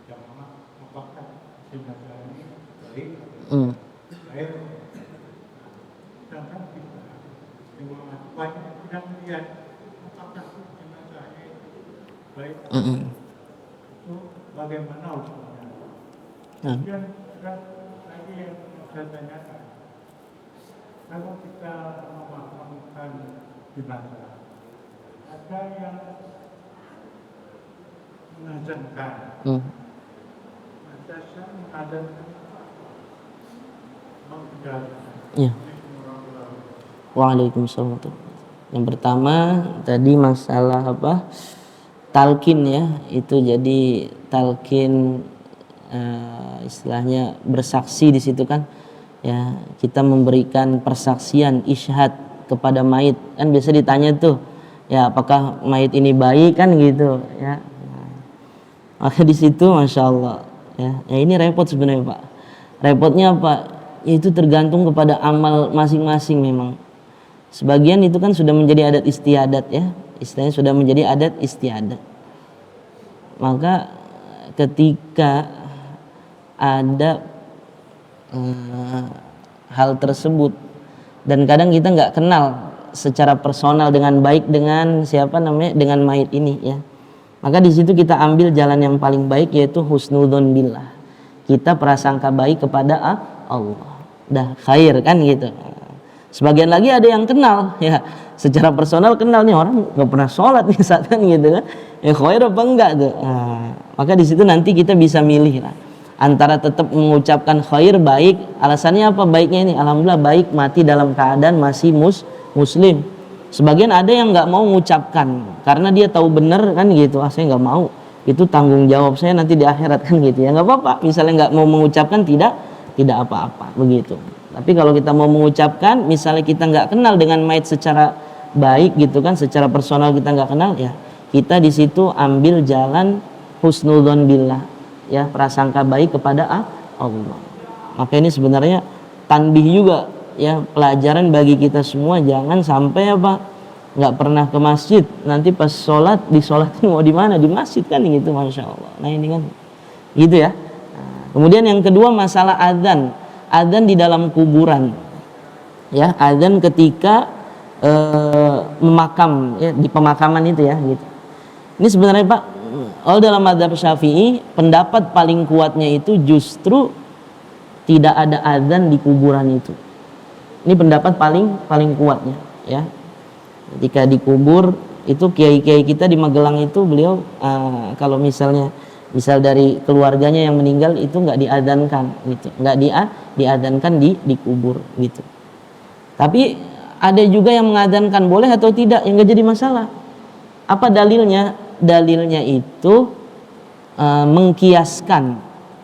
jamaah apakah jenazah ini baik atau baik? Sedangkan kita jemaah banyak yang melihat apakah jenazahnya itu baik itu bagaimana hukumnya? Kemudian lagi yang saya tanyakan, kalau kita memakamkan jenazah, ada yang mengazankan, ada yang mengazankan mengazankan. Ya. Waalaikumsalam. Yang pertama tadi masalah apa? Talqin ya, itu jadi talqin istilahnya bersaksi di situ kan. Ya, kita memberikan persaksian isyhad kepada mayit. Kan biasa ditanya tuh, ya apakah mayit ini baik kan gitu ya. Maka di situ Masya Allah ya, ini repot sebenarnya Pak. Repotnya apa? Itu tergantung kepada amal masing-masing memang. Sebagian itu kan sudah menjadi adat istiadat ya, istilahnya sudah menjadi adat istiadat. Maka ketika ada hal tersebut dan kadang kita nggak kenal secara personal dengan baik dengan siapa namanya, dengan mayit ini ya, maka di situ kita ambil jalan yang paling baik, yaitu husnudzon billah, kita prasangka baik kepada Allah, dah khair kan gitu. Sebagian lagi ada yang kenal ya, secara personal kenal nih orang nggak pernah sholat misalkan gitu kan, ya khair apa enggak tuh. Maka di situ nanti kita bisa milih lah antara tetap mengucapkan khair baik. Alasannya apa baiknya ini? Alhamdulillah baik, mati dalam keadaan masih muslim. Sebagian ada yang nggak mau mengucapkan karena dia tahu benar kan gitu, saya nggak mau, itu tanggung jawab saya nanti di akhirat kan gitu ya. Nggak apa-apa misalnya nggak mau mengucapkan, tidak apa-apa begitu. Tapi kalau kita mau mengucapkan, misalnya kita nggak kenal dengan mayit secara baik gitu kan, secara personal kita nggak kenal ya, kita di situ ambil jalan husnudzon billah ya, prasangka baik kepada Allah. Maka ini sebenarnya tanbih juga ya, pelajaran bagi kita semua, jangan sampai apa nggak pernah ke masjid, nanti pas sholat disolatin mau di mana, di masjid kan gitu, Masya Allah. Nah ini kan gitu ya. Kemudian yang kedua masalah adzan di dalam kuburan ya, adzan ketika memakam ya, di pemakaman itu ya gitu. Ini sebenarnya Pak, kalau dalam mazhab Syafi'i pendapat paling kuatnya itu justru tidak ada adzan di kuburan itu. Ini pendapat paling kuatnya ya. Ketika dikubur itu kiai-kiai kita di Magelang itu beliau kalau misal dari keluarganya yang meninggal itu nggak diadzankan gitu, nggak diadzankan dikubur gitu. Tapi ada juga yang mengadzankan, boleh atau tidak yang nggak jadi masalah. Apa dalilnya? Dalilnya itu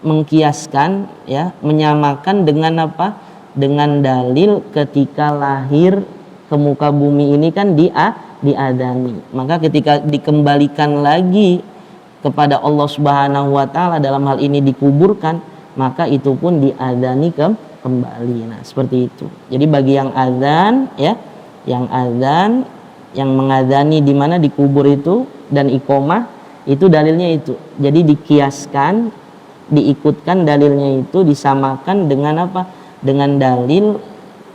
mengkiaskan ya, menyamakan dengan apa? Dengan dalil ketika lahir ke muka bumi ini kan diadzani. Maka ketika dikembalikan lagi kepada Allah Subhanahu wa taala, dalam hal ini dikuburkan, maka itu pun diadzani kembali. Nah, seperti itu. Jadi bagi yang azan ya, yang mengadzani di mana dikubur itu dan iqomah, itu dalilnya itu. Jadi dikiaskan, diikutkan dalilnya itu, disamakan dengan apa? Dengan dalil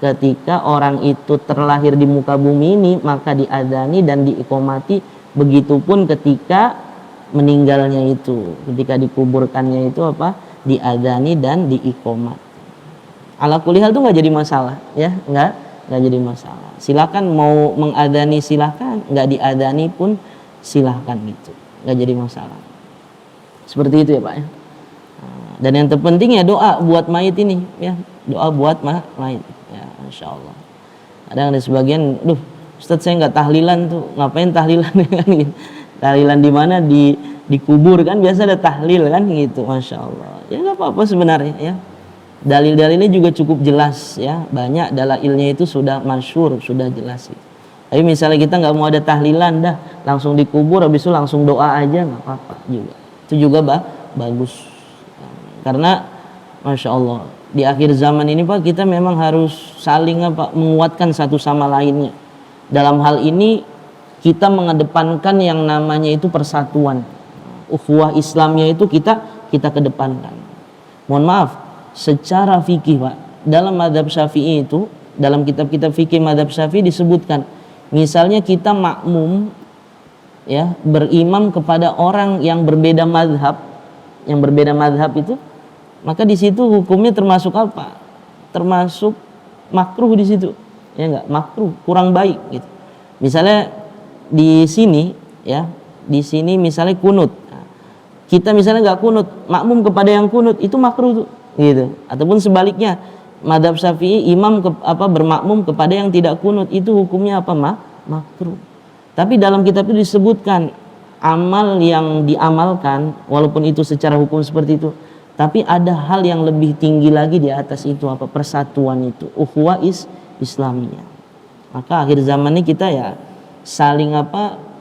ketika orang itu terlahir di muka bumi ini maka diadzani dan diiqomati, begitupun ketika meninggalnya itu, ketika dikuburkannya itu apa? Diadzani dan diiqomat. Ala kulli hal itu nggak jadi masalah ya, nggak jadi masalah. Silakan mau mengadzani silakan, nggak diadzani pun silakan gitu, nggak jadi masalah. Seperti itu ya Pak ya. Dan yang terpenting ya doa buat mayit ini ya, doa buat mayit ya, Insya Allah. Ada sebagian, Ustadz saya nggak tahlilan tuh, ngapain tahlilan kan gitu. Tahlilan di mana? Dikubur kan biasa ada tahlil kan gitu, Masya Allah. Ya nggak apa-apa sebenarnya ya. Dalil-dalilnya juga cukup jelas ya, banyak dalailnya itu sudah masyhur, sudah jelas gitu. Tapi misalnya kita nggak mau ada tahlilan dah, langsung dikubur habis itu langsung doa aja, nggak apa-apa juga. Itu juga bagus. Karena Masya Allah di akhir zaman ini Pak, kita memang harus saling menguatkan satu sama lainnya. Dalam hal ini kita mengedepankan yang namanya itu persatuan. Ukhuwah Islamnya itu kita kedepankan. Mohon maaf, secara fikih Pak, dalam mazhab Syafi'i itu, dalam kitab-kitab fikih mazhab Syafi'i disebutkan, misalnya kita makmum ya, berimam kepada orang yang berbeda mazhab, itu, maka di situ hukumnya termasuk apa? Termasuk makruh di situ. Ya enggak? Makruh, kurang baik gitu. Misalnya di sini ya, di sini misalnya kunut. Kita misalnya enggak kunut, makmum kepada yang kunut, itu makruh tuh, gitu. Ataupun sebaliknya, mazhab Syafi'i imam bermakmum kepada yang tidak kunut, itu hukumnya apa? Makruh. Tapi dalam kitab itu disebutkan amal yang diamalkan, walaupun itu secara hukum seperti itu, tapi ada hal yang lebih tinggi lagi di atas itu, apa? Persatuan itu, ukhuwah Islamiyah. Maka akhir zaman ini kita ya saling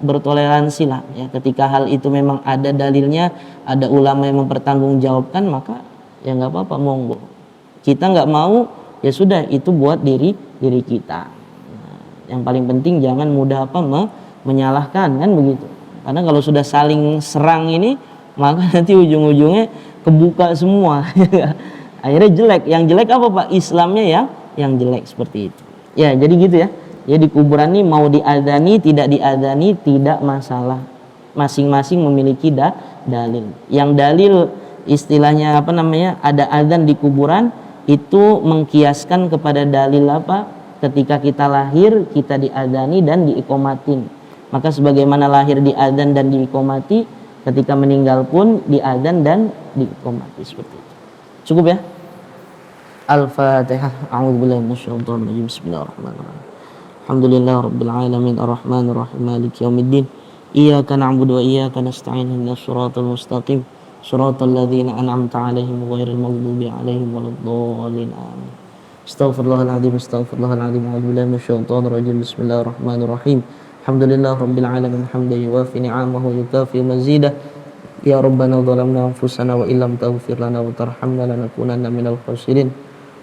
bertoleransi lah ya. Ketika hal itu memang ada dalilnya, ada ulama yang mempertanggungjawabkan, maka ya nggak apa-apa, monggo. Kita nggak mau, ya sudah, itu buat diri kita. Nah, yang paling penting jangan mudah menyalahkan, kan begitu. Karena kalau sudah saling serang ini, maka nanti ujung-ujungnya kebuka semua. Akhirnya jelek. Yang jelek apa Pak? Islamnya yang jelek seperti itu. Ya, jadi gitu ya. Ya, di kuburan ini mau diadani, tidak diadani, tidak masalah. Masing-masing memiliki dalil. Yang dalil istilahnya ada adzan di kuburan, itu mengkiaskan kepada dalil apa? Ketika kita lahir, kita diadani dan diikomatin. Maka sebagaimana lahir diadzan dan diikomati, ketika meninggal pun diadzan dan diikomati, seperti itu. Cukup ya? Al-Fatihah. A'udzubillahi minasyaitonir rajim. Bismillahirrahmanirrahim. Alhamdulillahirabbil alamin arrahmanir rahim maliki yaumiddin. Iyyaka na'budu wa iyyaka nasta'in ihdinas siratal mustaqim siratal ladzina an'amta 'alaihim ghairil maghdubi 'alaihim waladdallin. Amin. Astaghfirullahaladzim. A'udzubillahi minasyaitonir rajim. Bismillahirrahmanirrahim. Alhamdulillah rabbil alamin hamdan yuwafi ni'amahu yukafi mazidah. Ya Rabbana zalamna anfusana wa illam taghfir lana wa tarhamna lanakunanna minal khasirin.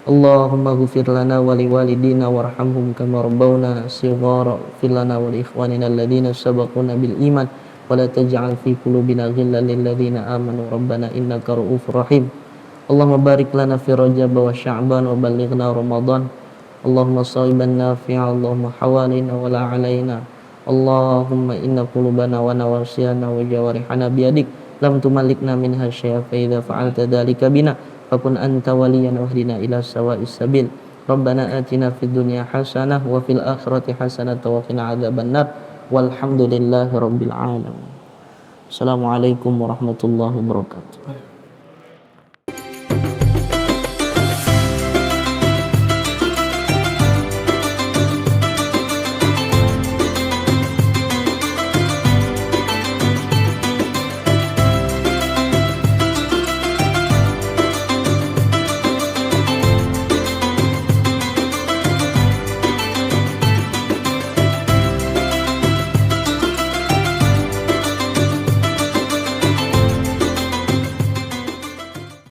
Allahumma ghfir lana wa liwalidina warhamhum kama rabbawna shighara. Ighfir lana wa li ikhwanina alladhina sabaquna bil iman wa la taj'al fi qulubina ghillan lil ladzina amanu rabbana innaka ra'ufur rahim. Allahumma barik lana fi Rajab wa Sya'ban wa ballighna Ramadan. Allahumma shahiban nafi'a, Allahumma hawalina wa la 'alaina. Allahumma inna qulubana wa nawasiyana wa jawarihana biyadik lam tumalikna minha syai'a fa idza fa'alta dzalika bina fakun anta waliyana wahdina ila sawa'is sabil. Rabbana atina fid dunya hasanah wa fil akhirati hasanah wa qina adzabannar. Walhamdulillahi rabbil alamin. Assalamualaikum warahmatullahi wabarakatuh.